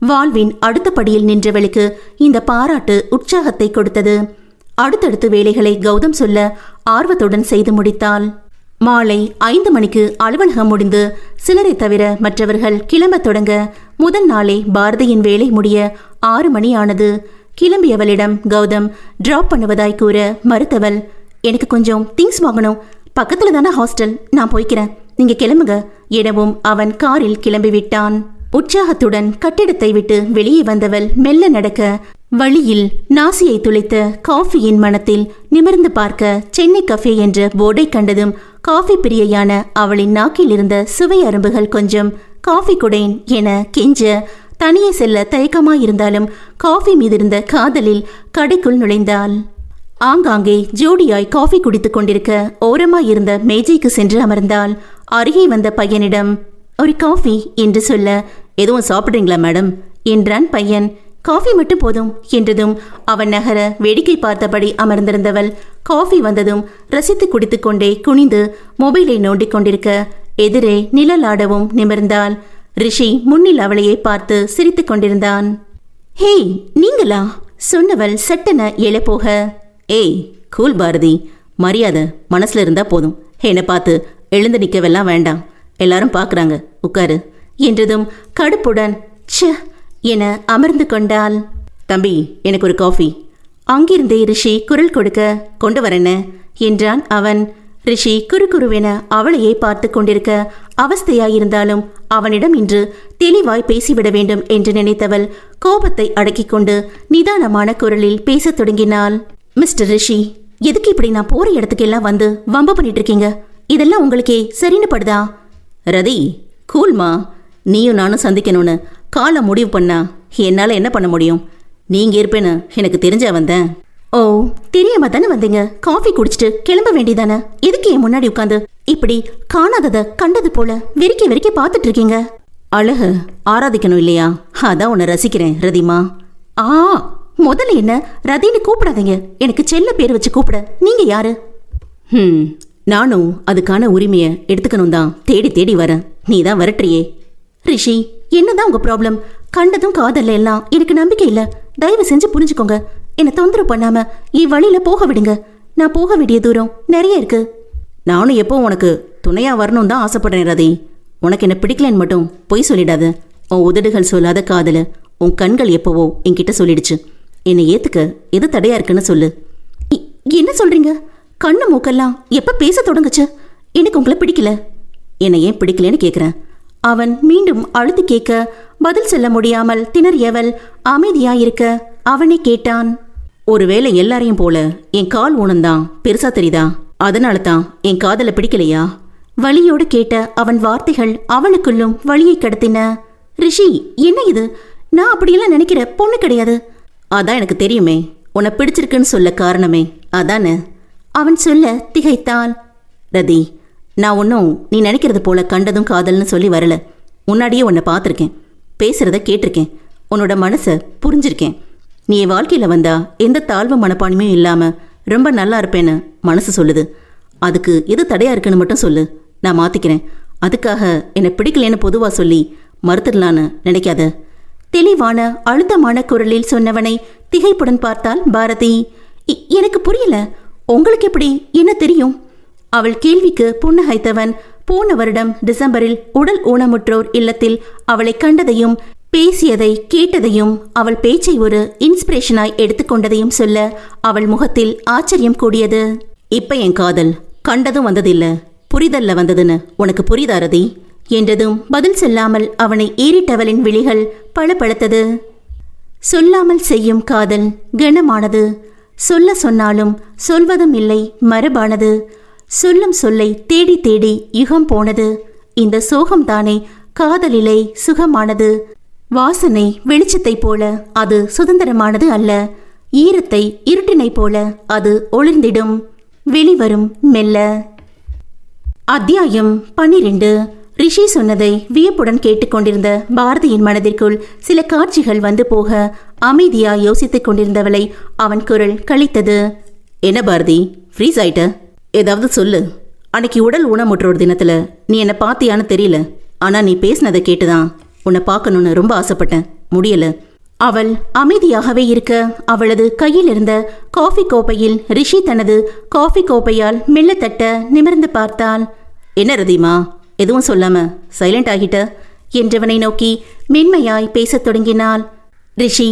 [SPEAKER 1] வாழ்வின் அடுத்த படியில் நின்றவளுக்கு இந்த பாராட்டு உற்சாகத்தை கொடுத்தது. அடுத்தடுத்து வேலைகளை கௌதம் சொல்ல ஆர்வத்துடன் செய்து முடித்தாள். மாலை 5 மணிக்கு அலுவலகம் முடிந்து சிலரை தவிர மற்றவர்கள் கிளம்ப தொடங்க முதல் நாளே பாரதியின் வேலை முடிய 6 மணி ஆனது. கிளம்பியவளிடம் கௌதம் டிராப் பண்ணுவதாய் கூற மறுத்தவள், எனக்கு கொஞ்சம் திங்ஸ் வாங்கணும். பக்கத்துல தானே ஹாஸ்டல், நான் போய்க்கிறேன், நீங்க கிளம்புங்க எனவும் அவன் காரில் கிளம்பிவிட்டான். உற்சாகத்துடன் கட்டிடத்தை விட்டு வெளியே வந்தவள் மெல்ல நடக்க வழியில் நாசியை துளைத்த காஃபியின் மனத்தில் நிமிர்ந்து பார்க்க சென்னை கஃபே என்ற போர்டை கண்டதும் காஃபி பிரியையான அவளின் நாக்கில் இருந்த சுவை அரும்புகள் கொஞ்சம் காஃபி குடேன் என கெஞ்ச தனியே செல்ல தயக்கமாயிருந்தாலும் காஃபி மீதிருந்த காதலில் கடைக்குள் நுழைந்தாள். ஆங்காங்கே ஜோடியாய் காஃபி குடித்துக் கொண்டிருக்க ஓரமாயிருந்த மேஜைக்கு சென்று அமர்ந்தாள். அருகே வந்த பையனிடம் ஒரு காஃபி என்று சொல்ல, எதுவும் சாப்பிட்றீங்களா மேடம் என்றான் பையன். காஃபி மட்டும் போதும் என்றதும் அவன் நகர வேடிக்கை பார்த்தபடி அமர்ந்திருந்தவள் காஃபி வந்ததும் ரசித்து குடித்துக் கொண்டே குனிந்து மொபைலை நோண்டிக் கொண்டிருக்க எதிரே நிழலாடவும் நிமிர்ந்தாள். ரிஷி முன்னில் அவளையே பார்த்து சிரித்துக் கொண்டிருந்தான். ஹேய், நீங்களா சொன்னவள் சட்டென எழப்போக, ஏய் கூல் பாரதி, மரியாதை மனசுல இருந்தா போதும், என்னை பார்த்து எழுந்து நிற்கவெல்லாம் வேண்டாம், எல்லாரும் பார்க்குறாங்க, உட்காரு என்றதும் கடுப்புடன் ச்ச என அமர்ந்து கொண்டாள். தம்பி, எனக்கு ஒரு காஃபி. அங்கிருந்தே ரிஷி குரல் கொடுக்க, கொண்டு வரேன என்றான் அவன். ரிஷி குறுகுருவென அவளையே பார்த்து கொண்டிருக்க அவஸ்தையாயிருந்தாலும் அவனிடம் இன்று தெளிவாய் பேசிவிட வேண்டும் என்று நினைத்தவள் கோபத்தை அடக்கிக் கொண்டு நிதானமான குரலில் பேசத் தொடங்கினாள். மிஸ்டர் ரிஷி, எதுக்கு இப்படி நான் போற இடத்துக்கெல்லாம் வந்து வம்பு பண்ணிட்டு இருக்கீங்க? இதெல்லாம் உங்களுக்கே சரின்னு படுதா? ரதி, கூல்மா, நீயும் நானும் சந்திக்கணும்னு காலை முடிவு பண்ணா என்னால் என்ன பண்ண முடியும்? நீங்க இருப்பேன்னு எனக்கு தெரிஞ்சா வந்தேன். ஓ, தெரியாம தானே வந்தீங்க? காஃபி குடிச்சிட்டு கிளம்ப வேண்டியதானே? எதுக்கு என் முன்னாடி உட்காந்து இப்படி காணாதத கண்டது போல வெறிக்க வெறிக்க பார்த்துட்டு இருக்கீங்க? அழகு ஆராதிக்கணும் இல்லையா? அதான் உன்னை ரசிக்கிறேன் ரதிமா. முதல்ல என்ன ரதின்னு கூப்பிடாதீங்க, எனக்கு செல்ல பேர் வச்சு கூப்பிட. நீங்க யாரு? நானும் அதுக்கான உரிமையை எடுத்துக்கணும் தான் தேடி தேடி வரேன், நீ தான் வரட்டுறியே. ரிஷி, என்னதான் உங்க ப்ராப்ளம்? கண்டதும் காதல்ல எல்லாம் எனக்கு நம்பிக்கை இல்ல. தயவு செஞ்சு புரிஞ்சுக்கோங்க. என்னை தொந்தரவு பண்ணாம இவ்வழியில போக விடுங்க. நான் போக வேண்டிய தூரம் நிறைய இருக்கு. நானும் எப்போ உனக்கு துணையா வரணும் தான் ஆசைப்படுறேன் ரதி. உனக்கு என்ன பிடிக்கலன்னு மட்டும் பொய் சொல்லிடாத. உன் உதடுகள் சொல்லாத காதல உன் கண்கள் எப்பவோ என்கிட்ட சொல்லிடுச்சு. என்னை ஏத்துக்க எது தடையா இருக்குன்னு சொல்லு. என்ன சொல்றீங்க? கண்ணு மூக்கெல்லாம் எப்ப பேச தொடங்குச்சு? எனக்கு உங்களை பிடிக்கல. என்னை ஏன் பிடிக்கலன்னு கேக்குறேன். அவன் மீண்டும் அழுத்தி கேட்க பதில் சொல்ல முடியாமல் திணறியவள் அமைதியாயிருக்க அவனை கேட்டான். ஒருவேளை எல்லாரையும் போல என் கால் ஊனம்தான் பெருசா தெரியுதா? அதனால தான் என் காதல பிடிக்கலையா? வலியோடு கேட்ட அவன் வார்த்தைகள் அவளுக்குள்ளும் வலியை கடத்தின. ரிஷி, என்ன இது? நான் அப்படியெல்லாம் நினைக்கிற பொண்ணு கிடையாது. அதான் எனக்கு தெரியுமே, உன்னை பிடிச்சிருக்குன்னு சொல்ல காரணமே அதானே. அவன் சொல்ல திகைத்தாள். ரதி, நான் ஒன்றும் நீ நினைக்கிறது போல கண்டதும் காதல்னு சொல்லி வரல. முன்னாடியே உன்னை பார்த்துருக்கேன், பேசுறத கேட்டிருக்கேன், உன்னோட மனசை புரிஞ்சிருக்கேன். நீ என் வாழ்க்கையில் வந்தா எந்த தாழ்வு மனப்பான்மையும் இல்லாமல் ரொம்ப நல்லா இருப்பேன்னு மனசு சொல்லுது. அதுக்கு எது தடையா இருக்குன்னு மட்டும் சொல்லு, நான் மாற்றிக்கிறேன். அதுக்காக என்னை பிடிக்கலன்னு பொதுவாக சொல்லி மறுத்துடலான்னு நினைக்காத. தெளிவான அழுத்தமான குரலில் சொன்னவனை திகைப்புடன் பார்த்தாள் பாரதி. எனக்கு புரியல, உங்களுக்கு எப்படி என்ன தெரியும்? அவள் கேள்விக்கு புன்னகைத்தவன் போன வருடம் டிசம்பரில் உடல் ஊனமுற்றோர் இல்லத்தில் அவளை கண்டதையும் பேசியதை கேட்டதையும் அவள் பேச்சை ஒரு இன்ஸ்பிரேஷனாய் எடுத்துக்கொண்டதையும் சொல்ல அவள் முகத்தில் ஆச்சரியம் கூடியது. இப்ப என் காதல் கண்டதும் வந்ததில்ல, புரிதல்ல வந்ததுன்னு உனக்கு புரியுதா ரதி என்றதும் பதில் சொல்லாமல் அவனை ஏறிட்டவளின் விழிகள் பளபளத்தது. சொல்லாமல் செய்யும் காதல் கனமானது, சொல்ல சொன்னாலும் சொல்வதும் இல்லை மரபானது. சொல்லும் சொல்லை தேடி தேடி யுகம் போனது. இந்த சோகம்தானே காதலிலே சுகமானது. வாசனை வெளிச்சத்தை போல அது சுதந்திரமானது அல்ல. ஈரத்தை இருட்டினை போல அது ஒளிர்ந்திடும், வெளிவரும் மெல்ல. அத்தியாயம் 12. ரிஷி சொன்னதை வியப்புடன் கேட்டுக்கொண்டிருந்த பாரதியின் மனதிற்குள் சில காட்சிகள் வந்து போக அமைதியா யோசித்துக் கொண்டிருந்தவளை அவன் குரல் கழித்தது. என்ன பாரதி, ஃப்ரீஸ் ஆயிட்ட? ஏதாவது சொல்லு. அன்னைக்கு உடல் ஊனமுற்றோர் தினத்துல நீ என்னை பார்த்தியான்னு தெரியல, ஆனா நீ பேசினதை கேட்டுதான் உன்னை பார்க்கணும்னு ரொம்ப ஆசைப்பட்டேன், முடியல. அவள் அமைதியாகவே இருக்க அவளது கையில் இருந்த காஃபி கோப்பையில் ரிஷி தனது காஃபி கோப்பையால் மெல்ல தட்ட நிமிர்ந்து பார்த்தாள். என்ன ரதிமா, எதுவும் சொல்லாம சைலண்ட் ஆகிட்ட என்றவனை நோக்கி மென்மையாய் பேசத் தொடங்கினாள். ரிஷி,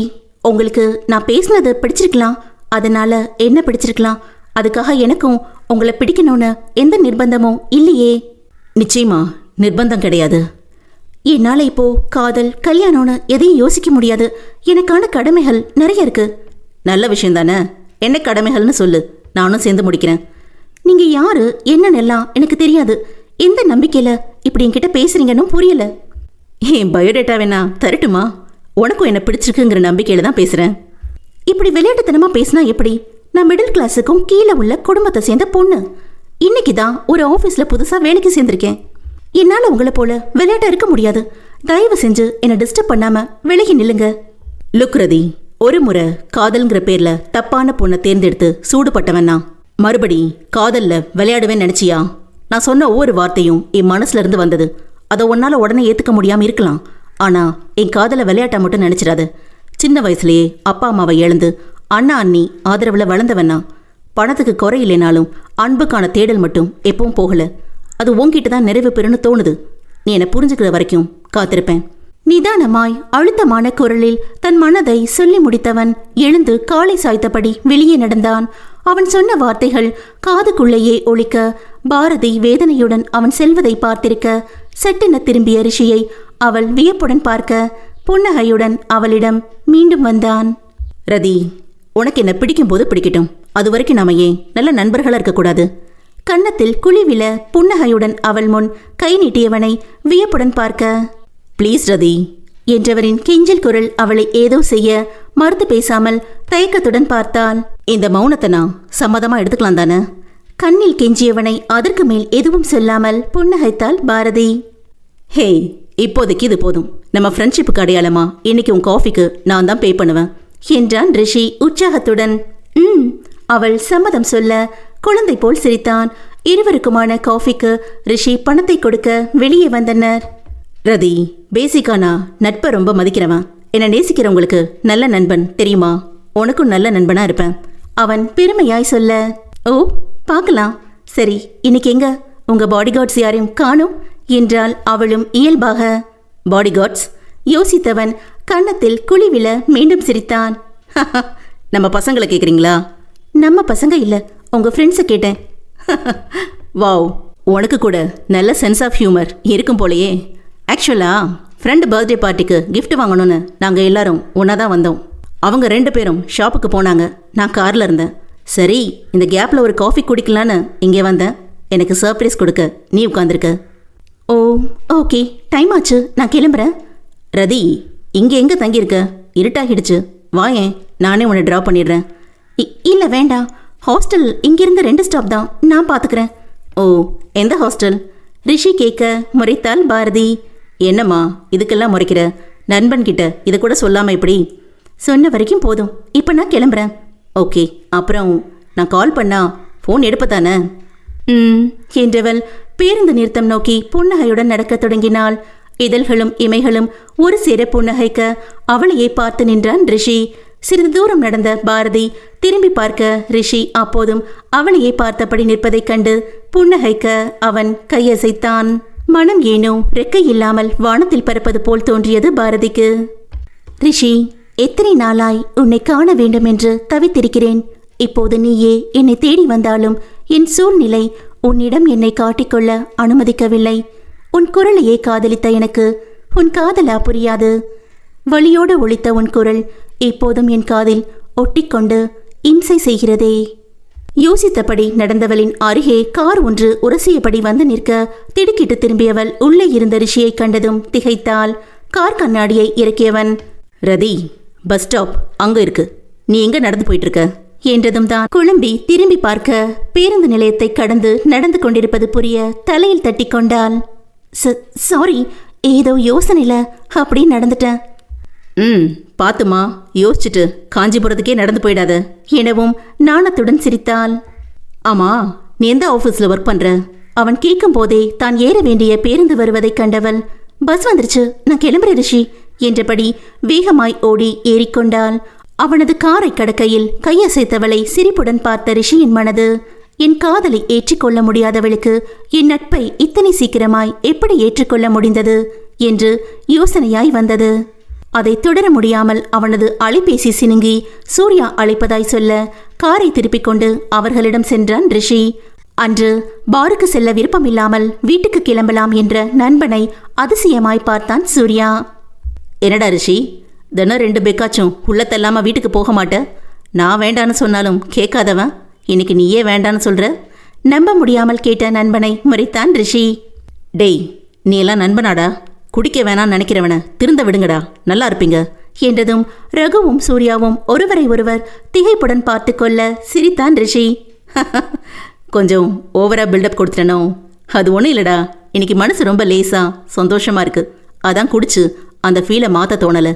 [SPEAKER 1] உங்களுக்கு நான் பேசினது பிடிச்சிருக்கலாம், அதனால என்ன பிடிச்சிருக்கலாம், அதுக்காக எனக்கும் உங்களை பிடிக்கணும்னு எந்த நிர்பந்தமும் இல்லையே. நிச்சயமா நிர்பந்தம் கிடையாது. என்னால் இப்போ காதல் கல்யாணம்னு எதையும் யோசிக்க முடியாது. எனக்கான கடமைகள் நிறைய இருக்கு. நல்ல விஷயம் தானே, என்ன கடமைகள்னு சொல்லு, நானும் சேர்ந்து முடிக்கிறேன். நீங்க யாரு என்னன்னெல்லாம் எனக்கு தெரியாது. எந்த நம்பிக்கையில இப்படி என்கிட்ட பேசுறீங்கன்னு புரியல. என் பயோடேட்டா வேணா தரட்டுமா? உனக்கும் என்ன பிடிச்சிருக்குங்கிற நம்பிக்கையில தான் பேசுறேன். இப்படி விளையாட்டுத்தனமா பேசினா எப்படி? நான் மிடில் கிளாஸுக்கும் கீழே உள்ள குடும்பத்தை சேர்ந்த பொண்ணு. இன்னைக்கு தான் ஒரு ஆஃபீஸ்ல புதுசா வேலைக்கு சேர்ந்திருக்கேன். என்னால உங்களை போல விளையாட்டா இருக்க முடியாது. தயவு செஞ்சு என்னை டிஸ்டர்ப் பண்ணாம விலகி நில்லுங்க. லுக் ரதி, ஒரு முறை காதல்ங்கிற பேர்ல தப்பான பொண்ணை தேர்ந்தெடுத்து சூடுபட்டவன் நான். மறுபடி காதல்ல விளையாடுவேன்னு நினைச்சியா? நான் சொன்ன ஒவ்வொரு வார்த்தையும் என் மனசுல இருந்து வந்தது. அதை உன்னால உடனே ஏத்துக்க முடியாம இருக்கலாம். ஆனா என் காதலை விளையாட்டா மட்டும் நினைச்சிடாது. சின்ன வயசுலயே அப்பா அம்மாவை இழந்து அண்ணா அண்ணி ஆதரவுல வளர்ந்தவனா. பணத்துக்கு குறை இல்லைனாலும் அன்புக்கான தேடல் மட்டும் எப்பவும் போகல. அது உன்கிட்ட தான் நிறைவு பெறுன்னு தோணுது. நீ என்னை புரிஞ்சுக்கிற வரைக்கும் காத்திருப்பேன். நிதானமாய் அழுத்தமான குரலில் தன் மனதை சொல்லி முடித்தவன் எழுந்து காலை சாய்த்தபடி வெளியே நடந்தான். அவன் சொன்ன வார்த்தைகள் காதுக்குள்ளேயே ஒலிக்க பாரதி வேதனையுடன் அவன் செல்வதை பார்த்திருக்க சட்டென திரும்பிய ரிஷியை அவள் வியப்புடன் பார்க்க புன்னகையுடன் அவளிடம் மீண்டும் வந்தான். ரதி, உனக்கு என்ன பிடிக்கும் போது பிடிக்கட்டும். அது வரைக்கும் நாம ஏன் நல்ல நண்பர்களா இருக்கக்கூடாது? கன்னத்தில் குழிவில புன்னகையுடன் அவள் முன் கை நீட்டியவனை வியப்புடன் பார்க்க, ப்ளீஸ் ரதி என்றவரின் கெஞ்சல் குரல் அவளை ஏதோ செய்ய மறுத்து பேசாமல் தயக்கத்துடன் பார்த்தாள். இந்த மௌனத்தை நான் சம்மதமா எடுத்துக்கலாம் தானே? கண்ணில் கெஞ்சியவனை அதற்கு மேல் எதுவும் சொல்லாமல் புன்னகைத்தாள் பாரதி. ஹே, இப்போதைக்கு இது போதும். நம்ம ஃப்ரெண்ட்ஷிப்புக்கு அடையாளமா இன்னைக்கு உன் காஃபிக்கு நான் தான் பே பண்ணுவேன் என்றான் ரிஷி உற்சாகத்துடன். அவள் சம்மதம் சொல்ல குழந்தை போல் சிரித்தான். இருவருக்குமான காஃபிக்கு ரிஷி பணத்தை கொடுக்க வெளியே வந்தனர். ரதி, பேசிக்கா நான் நட்பை ரொம்ப மதிக்கிறவன். என்னை நேசிக்கிறவங்களுக்கு நல்ல நண்பன் தெரியுமா? உனக்கும் நல்ல நண்பனா இருப்பேன் அவன் பெருமையாய் சொல்ல. ஓ, பார்க்கலாம். சரி, இன்னைக்கு எங்க உங்க பாடிகார்ட்ஸ் யாரையும் காணும் என்றால் அவளும் இயல்பாக. பாடிகார்ட்ஸ் யோசித்தவன் கன்னத்தில் குழிவில மீண்டும் சிரித்தான். நம்ம பசங்களை கேட்குறீங்களா? நம்ம பசங்க இல்ல, உங்க ஃப்ரெண்ட்ஸை கேட்டேன். வாவ், உனக்கு கூட நல்ல சென்ஸ் ஆஃப் ஹியூமர் இருக்கும் போலையே. ஆக்சுவலா ஃப்ரெண்டு பர்த்டே பார்ட்டிக்கு கிஃப்ட் வாங்கணும்னு நாங்கள் எல்லாரும் ஒன்றா தான் வந்தோம். அவங்க 2 பேரும் ஷாப்புக்கு போனாங்க. நான் காரில் இருந்தேன். சரி, இந்த கேப்பில் ஒரு காஃபி குடிக்கலான்னு இங்கே வந்தேன். எனக்கு சர்ப்ரைஸ் கொடுக்க நீ உட்காந்துருக்க. ஓ, ஓகே, டைம் ஆச்சு, நான் கிளம்புறேன். ரதி, இங்கே எங்கே தங்கியிருக்க? இருட்டாகிடுச்சு. வாயேன், நானே உன்னை ட்ராப் பண்ணிடுறேன். இல்லை வேண்டாம், ஹாஸ்டல் இங்கிருந்து 2 ஸ்டாப் தான், நான் பார்த்துக்கிறேன். ஓ, எந்த ஹாஸ்டல்? ரிஷி கேட்க முறைத்தாள் பாரதி. என்னம்மா இதுக்கெல்லாம் முறைக்கிற? நண்பன்கிட்ட இதை கூட சொல்லாமல் இப்படி? சொன்ன வரைக்கும் போதும், இப்போ நான் கிளம்புறேன். ஓகே, அப்புறம் நான் கால் பண்ணா ஃபோன் எடுப்பதானே? என்றவள் பேருந்து நிறுத்தம் நோக்கி புன்னகையுடன் நடக்கத் தொடங்கினாள். இதழ்களும் இமைகளும் ஒரு சேர புன்னகைக்க அவளையே பார்த்து நின்றான் ரிஷி. சிறிது தூரம் நடந்த பாரதி திரும்பி பார்க்க ரிஷி அப்போதும் அவளையே பார்த்தபடி நிற்பதைக் கண்டு புன்னகைக்க அவன் கையசைத்தான். மனம் ஏனோ ரெக்கை இல்லாமல் வானத்தில் பறப்பது போல் தோன்றியது பாரதிக்கு. ரிஷி, எத்தனை நாளாய் உன்னை காண வேண்டும் என்று தவித்திருக்கிறேன். இப்போது நீயே என்னை தேடி வந்தாலும் என் சூழ்நிலை உன்னிடம் என்னை காட்டிக்கொள்ள அனுமதிக்கவில்லை. உன் குரலையே காதலித்த எனக்கு உன் காதலா புரியாது? வலியோடு ஒலித்த உன் குரல் இப்போதும் என் காதில் ஒட்டிக்கொண்டு இம்சை செய்கிறதே. யோசித்தபடி நடந்தவளின் அருகே கார் ஒன்று உரசியபடி வந்து நிற்க திடுக்கிட்டு திரும்பியவள் உள்ளே இருந்த ரிஷியை கண்டதும் திகைத்தாள். கார் கண்ணாடியை இறக்கியவன், ரதி, பஸ் ஸ்டாப் அங்க இருக்கு, நீ எங்க நடந்து போயிட்டு இருக்க என்றதும் தான் குழம்பி திரும்பி பார்க்க பேருந்து நிலையத்தை கடந்து நடந்து கொண்டிருப்பது புரிய தலையில் தட்டி கொண்டாள். சாரி, ஏதோ யோசனையில அப்படி நடந்துட்டேன். பாத்துமா, யோசிச்சுட்டு காஞ்சிபுரத்துக்கே நடந்து போயிடாத எனவும் நாணத்துடன் சிரித்தாள். ஆமா, நீ எந்த ஆஃபீஸில் ஒர்க் பண்ற? அவன் கேட்கும் போதே தான் ஏற வேண்டிய பேருந்து வருவதைக் கண்டவள், பஸ் வந்துருச்சு, நான் கிளம்புறேன் ரிஷி என்றபடி வேகமாய் ஓடி ஏறிக்கொண்டாள். அவனது காரை கடக்கையில் கையசைத்தவளை சிரிப்புடன் பார்த்த ரிஷியின் மனது, என் காதலை ஏற்றுக்கொள்ள முடியாதவளுக்கு என் நட்பை இத்தனை சீக்கிரமாய் எப்படி ஏற்றுக்கொள்ள முடிந்தது என்று யோசனையாய் வந்தது. அதை தொடர முடியாமல் அவனது அலைபேசி சினுங்கி சூர்யா அழைப்பதாய் சொல்ல காரை திருப்பிக் கொண்டு அவர்களிடம் சென்றான் ரிஷி. அன்று பாருக்கு செல்ல விருப்பமில்லாமல் வீட்டுக்கு கிளம்பலாம் என்ற நண்பனை அதிசயமாய் பார்த்தான் சூர்யா. என்னடா ரிஷி, தினம் 2 பெக்காச்சும் உள்ளத்தெல்லாம வீட்டுக்கு போக மாட்ட? நான் வேண்டான்னு சொன்னாலும் கேட்காதவன் இன்னைக்கு நீயே வேண்டான்னு சொல்ற? நம்ப முடியாமல் கேட்ட நண்பனை முறைத்தான் ரிஷி. டேய், நீ எல்லாம் நண்பனாடா? குடிக்க வேணான்னு நினைக்கிறவன திருந்த விடுங்கடா, நல்லா இருப்பீங்க என்றதும் ரகுவும் சூர்யாவும் ஒருவரை ஒருவர் திகைப்புடன் பார்த்து கொள்ள சிரித்தான் ரிஷி. கொஞ்சம் ஓவரா பில்டப் கொடுத்துட்டனோ? அது ஒன்றும் இல்லடா, இன்னைக்கு மனசு ரொம்ப லேசா சந்தோஷமா இருக்கு, அதான் குடிச்சு அந்த ஃபீலை மாத்த தோணல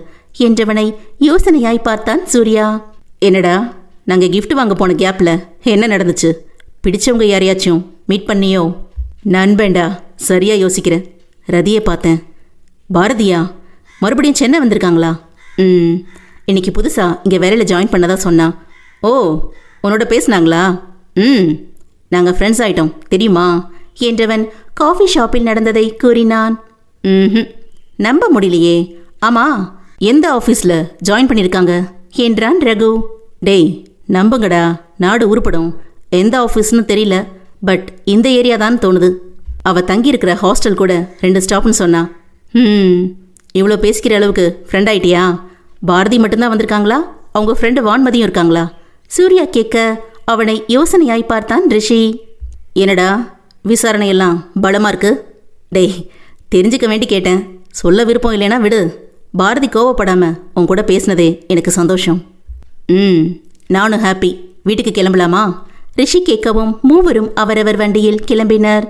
[SPEAKER 1] என்றவனை யோசனையாய் பார்த்தான் சூர்யா. என்னடா, நாங்க கிஃப்ட் வாங்க போன கேப்ல என்ன நடந்துச்சு? பிடிச்சவங்க யாரையாச்சும் மீட் பண்ணியோ? நண்பேண்டா, சரியா யோசிக்கிறேன். ரதியை பார்த்தேன். பாரதியா? மறுபடியும் சென்னை வந்திருக்காங்களா? இன்னைக்கு புதுசா இங்கே வேலையில் ஜாயின் பண்ணதா சொன்னா. ஓ, உன்னோட பேசுனாங்களா? நாங்கள் ஃப்ரெண்ட்ஸ் ஆயிட்டோம் தெரியுமா என்றவன் காஃபி ஷாப்பில் நடந்ததை கூறினான். நம்ப முடியலையே. ஆமா, எந்த ஆஃபீஸில் ஜாயின் பண்ணியிருக்காங்க என்றான் ரகு. டேய், நம்புங்கடா, நாடு உருப்படும். எந்த ஆஃபீஸ்னு தெரியல, பட் இந்த ஏரியா தான் தோணுது. அவள் தங்கியிருக்கிற ஹாஸ்டல் கூட 2 ஸ்டாப்னு சொன்னா. இவ்வளோ பேசிக்கிற அளவுக்கு ஃப்ரெண்ட் ஆயிட்டியா? பாரதி மட்டும்தான் வந்திருக்காங்களா? அவங்க ஃப்ரெண்டு வான்மதியும் இருக்காங்களா? சூர்யா கேட்க அவனை யோசனையாய் பார்த்தான் ரிஷி. என்னடா, விசாரணையெல்லாம் பலமாக இருக்கு? டேய், தெரிஞ்சுக்க வேண்டி கேட்டேன். சொல்ல விருப்பம் இல்லைனா விடு. பாரதி கோவப்படாமல் உன் கூட பேசினதே எனக்கு சந்தோஷம். நானும் ஹாப்பி. வீட்டுக்கு கிளம்பலாமா? ரிஷி கேட்கவும் மூவரும் அவரவர் வண்டியில் கிளம்பினர்.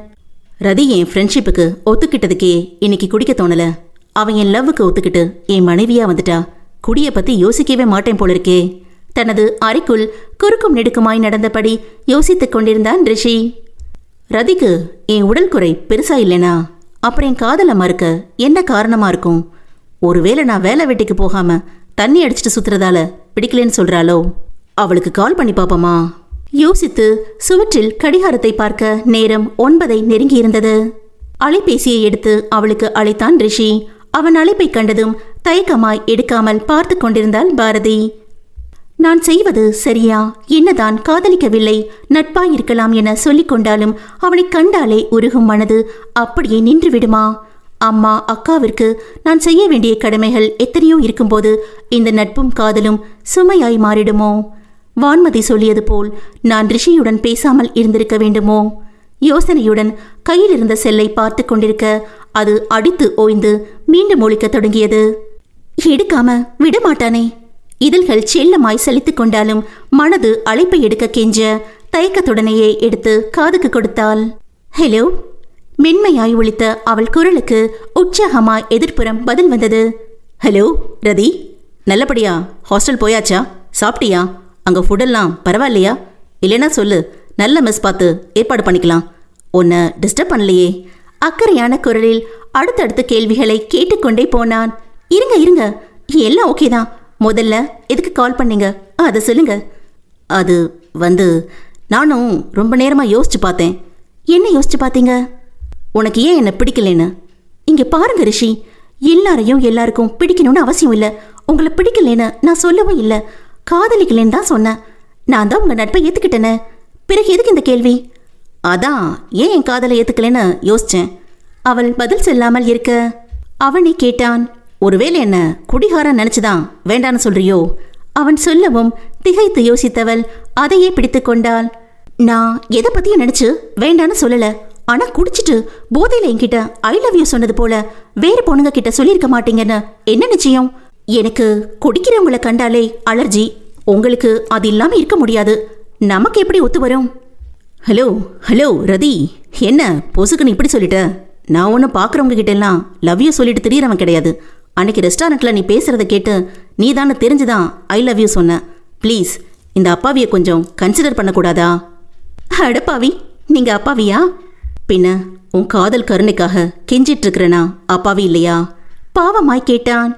[SPEAKER 1] ரதி என் ஃப்ரெண்ட்ஷிப்புக்கு ஒத்துக்கிட்டதுக்கே இன்னைக்கு குடிக்க தோணல. அவன் என் லவ்வுக்கு ஒத்துக்கிட்டு என் மனைவியா வந்துட்டா. குடியை பற்றி யோசிக்கவே மாட்டேன் போல இருக்கே. தனது அறைக்குள் குறுக்கும் நெடுக்குமாய் நடந்தபடி யோசித்துக் கொண்டிருந்தான் ரிஷி. ரதிக்கு என் உடல் குறை பெருசா இல்லைனா அப்புறம் என் காதலை மறுக்க என்ன காரணமா இருக்கும்? ஒருவேளை நான் வேலை வெட்டிக்கு போகாம தண்ணி அடிச்சிட்டு சுத்துறதால பிடிக்கலன்னு சொல்றாளோ? அவளுக்கு கால் பண்ணி பாப்போமா? யோசித்து சுவற்றில் கடிகாரத்தை பார்க்க நேரம் 9 நெருங்கியிருந்தது. அலைபேசியை எடுத்து அவளுக்கு அழைத்தான் ரிஷி. அவன் அழைப்பை கண்டதும் தயக்கமாய் எடுக்காமல் பார்த்து கொண்டிருந்தாள் பாரதி. நான் செய்வது சரியா? என்னதான் காதலிக்கவில்லை, நட்பாயிருக்கலாம் என சொல்லிக் கொண்டாலும் அவனை கண்டாலே உருகும் மனது அப்படியே நின்று விடுமா? அம்மா அக்காவிற்கு நான் செய்ய வேண்டிய கடமைகள் எத்தனையோ இருக்கும்போது இந்த நட்பும் காதலும் சுமையாய் மாறிடுமோ? வான்மதி சொல்லியது போல் நான் ரிஷியுடன் பேசாமல் இருந்திருக்க வேண்டுமோ? யோசனையுடன் கையில் இருந்த செல்லை பார்த்து கொண்டிருக்க அது அடித்து ஓய்ந்து மீண்டும் ஒலிக்க தொடங்கியது. எடுக்காம விடமாட்டானே. இதழ்கள் செல்லமாய் சலித்து கொண்டாலும் மனது அழைப்பை எடுக்க கெஞ்ச தயக்கத்துடனேயே எடுத்து காதுக்கு கொடுத்தாள். ஹலோ. மென்மையாய் ஒலித்த அவள் குரலுக்கு உற்சாகமாய் எதிர்ப்புறம் பதில் வந்தது. ஹலோ ரதி, நல்லபடியா ஹாஸ்டல் போயாச்சா? சாப்பிட்டியா? அங்கே ஃபுட்டெல்லாம் பரவாயில்லையா? இல்லைன்னா சொல்லு, நல்ல மெஸ் பார்த்து ஏற்பாடு பண்ணிக்கலாம். உன்னை டிஸ்டர்ப் பண்ணலையே. அக்கறையான குரலில் அடுத்தடுத்த கேள்விகளை கேட்டுக்கொண்டே போனான். இருங்க இருங்க, எல்லாம் ஓகே தான். முதல்ல எதுக்கு கால் பண்ணீங்க அதை சொல்லுங்க. அது நானும் ரொம்ப நேரமாக யோசிச்சு பார்த்தேன். என்ன யோசிச்சு பார்த்தீங்க? உனக்கு ஏன் என்னை பிடிக்கலன்னு. இங்கே பாருங்க ரிஷி, எல்லாருக்கும் பிடிக்கணும்னு அவசியம் இல்லை. உங்களை பிடிக்கலன்னு நான் சொல்லவும் இல்லை, காதலிக்கலன்னு தான் சொன்னேன். நான் தான் உங்கள் நட்பை ஏற்றுக்கிட்டேனே. பிறகு எதுக்கு இந்த கேள்வி? அதான் ஏன் என் காதலை ஏற்றுக்கலன்னு யோசித்தேன். அவள் பதில் சொல்லாமல் இருக்க அவனை கேட்டான். ஒருவேளை என்ன குடிகாரன் நினச்சிதான் வேண்டான்னு சொல்றியோ? அவன் சொல்லவும் திகைத்து யோசித்தவள் அதையே பிடித்து கொண்டாள். நான் எதை பற்றியும் நினச்சி வேண்டான்னு சொல்லலை. ஆனால் குடிச்சிட்டு போதையில் என்கிட்ட ஐ லவ் யூ சொன்னது போல வேறு பொண்ணுங்க கிட்ட சொல்லியிருக்க மாட்டீங்கன்னு என்ன நிச்சயம்? எனக்கு குடிக்கிறவங்களை கண்டாலே அலர்ஜி. உங்களுக்கு அது இல்லாமல் இருக்க முடியாது. நமக்கு எப்படி ஒத்து வரும்? ஹலோ ஹலோ ரதி, என்ன பொசுக்குன்னு இப்படி சொல்லிட்ட? நான் ஒன்றும் பார்க்குறவங்க கிட்ட எல்லாம் லவ் யூ சொல்லிட்டு திடீரவன் கிடையாது. அன்னைக்கு ரெஸ்டாரண்ட்டில் நீ பேசுகிறத கேட்டு நீ தானே தெரிஞ்சுதான் ஐ லவ் யூ சொன்ன. ப்ளீஸ் இந்த அப்பாவியை கொஞ்சம் கன்சிடர் பண்ணக்கூடாதா? அடப்பாவி, நீங்கள் அப்பாவியா? பின்ன உன் காதல் கருணைக்காக கெஞ்சிட்டு இருக்கிறனா அப்பாவி இல்லையா? பாவமாய் கேட்டான்.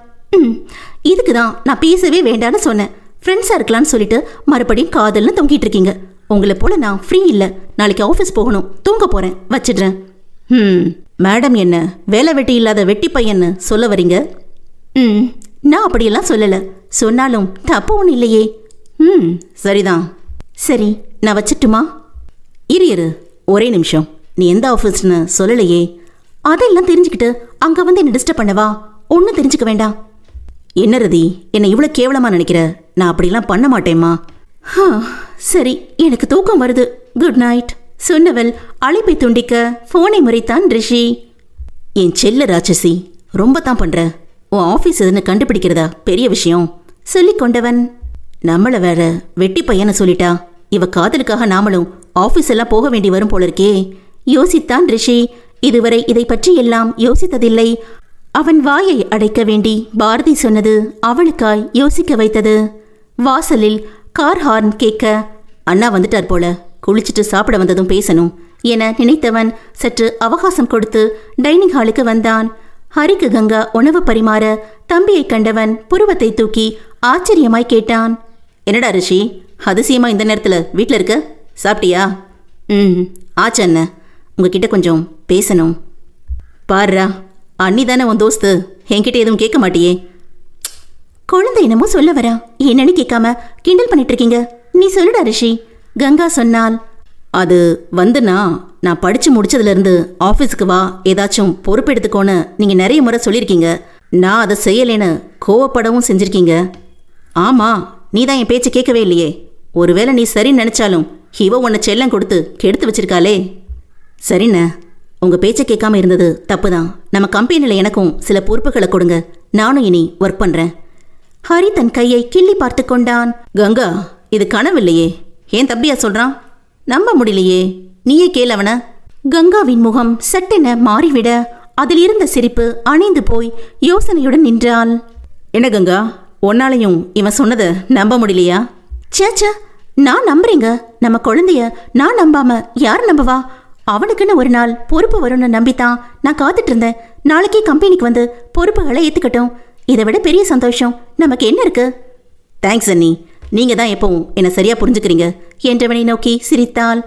[SPEAKER 1] இதுக்கு தான் நான் பேசவே வேண்டான்னு சொன்னேன். ஃப்ரெண்ட்ஸாக இருக்கலான்னு சொல்லிட்டு மறுபடியும் காதல்னு தொங்கிட்டு இருக்கீங்க. உங்களை போல நான் ஃப்ரீ இல்லை. நாளைக்கு ஆஃபீஸ் போகணும், தூங்க போகிறேன், வச்சிடுறேன். மேடம் என்ன வேலை வெட்டி இல்லாத வெட்டி பையன்னு சொல்ல வரீங்க? நான் அப்படியெல்லாம் சொல்லல. சொன்னாலும் தப்பு ஒன்றும் இல்லையே. சரிதான். சரி, நான் வச்சிட்டுமா? இரு ஒரே நிமிஷம். நீ எந்த ஆஃபீஸ்னு சொல்லலையே. அதெல்லாம் தெரிஞ்சுக்கிட்டு அங்க வந்து என்ன டிஸ்டர்ப் பண்ணவா? ஒன்றும் தெரிஞ்சுக்க வேண்டாம். என்ன ரதி, என்னை இவ்வளோ கேவலமா நினைக்கிற? நான் அப்படிலாம் பண்ண மாட்டேம்மா. சரி, எனக்கு தூக்கம் வருது. குட் நைட் சொன்னவள் அழைப்பை துண்டிக்க போனை முறைத்தான் ரிஷி. என் செல்ல ராட்சசி, ரொம்ப தான் பண்ற. உன் ஆஃபீஸ் எதுன்னு கண்டுபிடிக்கிறதா பெரிய விஷயம் சொல்லிக் கொண்டவன் நம்மள வேற வெட்டி பையனை சொல்லிட்டா. இவ காதலுக்காக நாமளும் ஆஃபீஸ் எல்லாம் போக வேண்டி வரும் போல இருக்கே யோசித்தான் ரிஷி. இதுவரை இதை பற்றி எல்லாம் யோசித்ததில்லை. அவன் வாயை அடைக்க வேண்டி பாரதி சொன்னது அவளுக்காய் யோசிக்க வைத்தது. வாசலில் கார் ஹார்ன் கேட்க, அண்ணா வந்துட்டார் போல, குளிச்சுட்டு சாப்பிட வந்ததும் பேசணும் என நினைத்தவன் சற்று அவகாசம் கொடுத்து டைனிங் ஹாலுக்கு வந்தான். ஹரிக்கு கங்கா உணவு பரிமாற தம்பியை கண்டவன் புருவத்தை தூக்கி ஆச்சரியமாய் கேட்டான், என்னடா ரிஷி, அதிசயமா இந்த நேரத்தில் வீட்டில் இருக்க? சாப்பிட்டியா? ஆச்சு அண்ணன், உங்ககிட்ட கொஞ்சம் பேசணும். பாருடா, அண்ணி தானே உன் தோஸ்து, என்கிட்ட எதுவும் கேட்க மாட்டியே? குழந்தை என்னமோ சொல்ல வரா, என்னன்னு கேட்காம கிண்டல் பண்ணிட்டு இருக்கீங்க. நீ சொல்லுடா ரிஷி, கங்கா சொன்னாள். அது வந்துண்ணா, நான் படித்து முடிச்சதுலேருந்து ஆஃபீஸுக்கு வா, ஏதாச்சும் பொறுப்பெடுத்துக்கோன்னு நீங்கள் நிறைய முறை சொல்லியிருக்கீங்க. நான் அதை செய்யலைன்னு கோவப்படவும் செஞ்சுருக்கீங்க. ஆமாம், நீ தான் என் பேச்சு கேட்கவே இல்லையே. ஒருவேளை நீ சரின்னு நினச்சாலும் இவ உன்னை செல்லம் கொடுத்து கெடுத்து வச்சிருக்காளே. சரிண்ணே, உங்கள் பேச்சை கேட்காம இருந்தது தப்பு தான். நம்ம கம்பெனியில் எனக்கும் சில பொறுப்புகளை கொடுங்க, நானும் இனி ஒர்க் பண்ணுறேன். ஹரி தன் கையை கிள்ளி பார்த்து கொண்டான். கங்கா, இது கனவில்லையே, ஏன் தம்பியா சொல்கிறான்? நம்ப முடியலையே, நீயே கேளவன. கங்காவின் முகம் சட்டென மாறிவிட அதில் இருந்த சிரிப்பு அணைந்து போய் யோசனையுடன் நின்றாள். என்ன கங்கா, உன்னாலையும் இவன் சொன்னதை நம்ப முடியலையா? சேச்சா, நான் நம்புறீங்க. நம்ம குழந்தைய நான் நம்பாம யார் நம்பவா? அவனுக்குன்னு ஒரு நாள் பொறுப்பு வரும்னு நம்பித்தான் நான் காத்துட்டு இருந்தேன். நாளைக்கே கம்பெனிக்கு வந்து பொறுப்புகளை ஏற்றுக்கட்டும். இதை விட பெரிய சந்தோஷம் நமக்கு என்ன இருக்கு? தேங்க்ஸ் அண்ணி, நீங்கள் தான் எப்பவும் என்னை சரியாக புரிஞ்சுக்கிறீங்க என்றவனை நோக்கி சிரித்தாள்.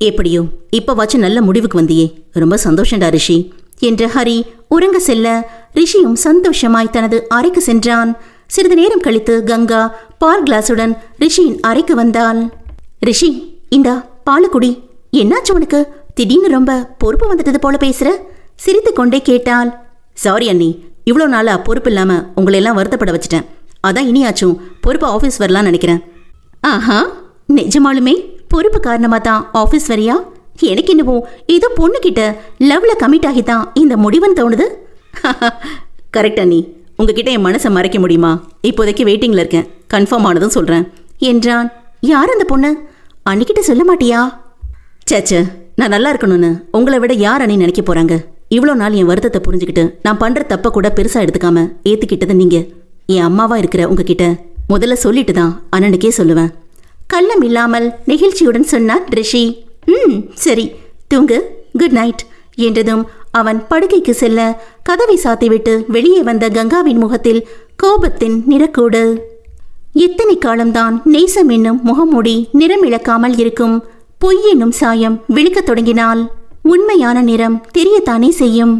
[SPEAKER 1] எப்படியோ இப்போவாச்சும் நல்ல முடிவுக்கு வந்தியே, ரொம்ப சந்தோஷம்டா ரிஷி என்ற ஹரி உறங்க செல்ல ரிஷியும் சந்தோஷமாய் தனது அறைக்கு சென்றான். சிறிது நேரம் கழித்து கங்கா பால் கிளாஸுடன் ரிஷியின் அறைக்கு வந்தாள். ரிஷி, இந்தா பாலுக்குடி. என்னாச்சு உனக்கு? திடீர்னு ரொம்ப பொறுப்பு வந்துட்டது போல பேசுற? சிரித்து கொண்டே கேட்டாள். சாரி அண்ணி, இவ்வளோ நாளாக பொறுப்பு இல்லாமல் உங்களையெல்லாம் வருத்தப்பட வச்சுட்டேன். அதான் இனியாச்சும் பொறுப்பு ஆஃபீஸ் வரலான்னு நினைக்கிறேன். ஆஹா, நிஜமாலுமே பொறுப்பு காரணமாக தான் ஆஃபீஸ் வரியா? எனக்கு என்னவோ ஏதோ பொண்ணுக்கிட்ட லவ்ல கமிட் ஆகித்தான் இந்த முடிவுன்னு தோணுது. கரெக்ட் அண்ணி, உங்ககிட்ட என் மனசை மறைக்க முடியுமா? இப்போதைக்கு வெயிட்டிங்கில் இருக்கேன், கன்ஃபார்ம் ஆனதும் சொல்கிறேன் என்றான். யார் அந்த பொண்ணு? அன்னிக்கிட்ட சொல்ல மாட்டியா? சேச்சே, நான் நல்லா இருக்கணும்னு உங்களை விட யார் அண்ணி நினைக்க போகிறாங்க? இவ்வளோ நாள் என் வருத்தத்தை புரிஞ்சுக்கிட்டு நான் பண்ணுற தப்பை கூட பெருசாக எடுத்துக்காம ஏற்றுக்கிட்டது நீங்கள். என் அம்மாவாக இருக்கிற உங்ககிட்ட முதல்ல சொல்லிட்டு தான் அண்ணனுக்கே சொல்லுவேன். கள்ளம் இல்லாமல் நெகிழ்ச்சியுடன் சொன்னான் ரிஷி. சரி, தூங்கு, குட் நைட் என்றதும் அவன் படுக்கைக்கு செல்ல கதவை சாத்திவிட்டு வெளியே வந்த கங்காவின் முகத்தில் கோபத்தின் நிறக்கூடு. எத்தனை காலம்தான் நேசம் என்னும் முகமூடி நிறமிழக்காமல் இருக்கும்? பொய் என்னும் சாயம் விழுக்கத் தொடங்கினால் உண்மையான நிறம் தெரியத்தானே செய்யும்.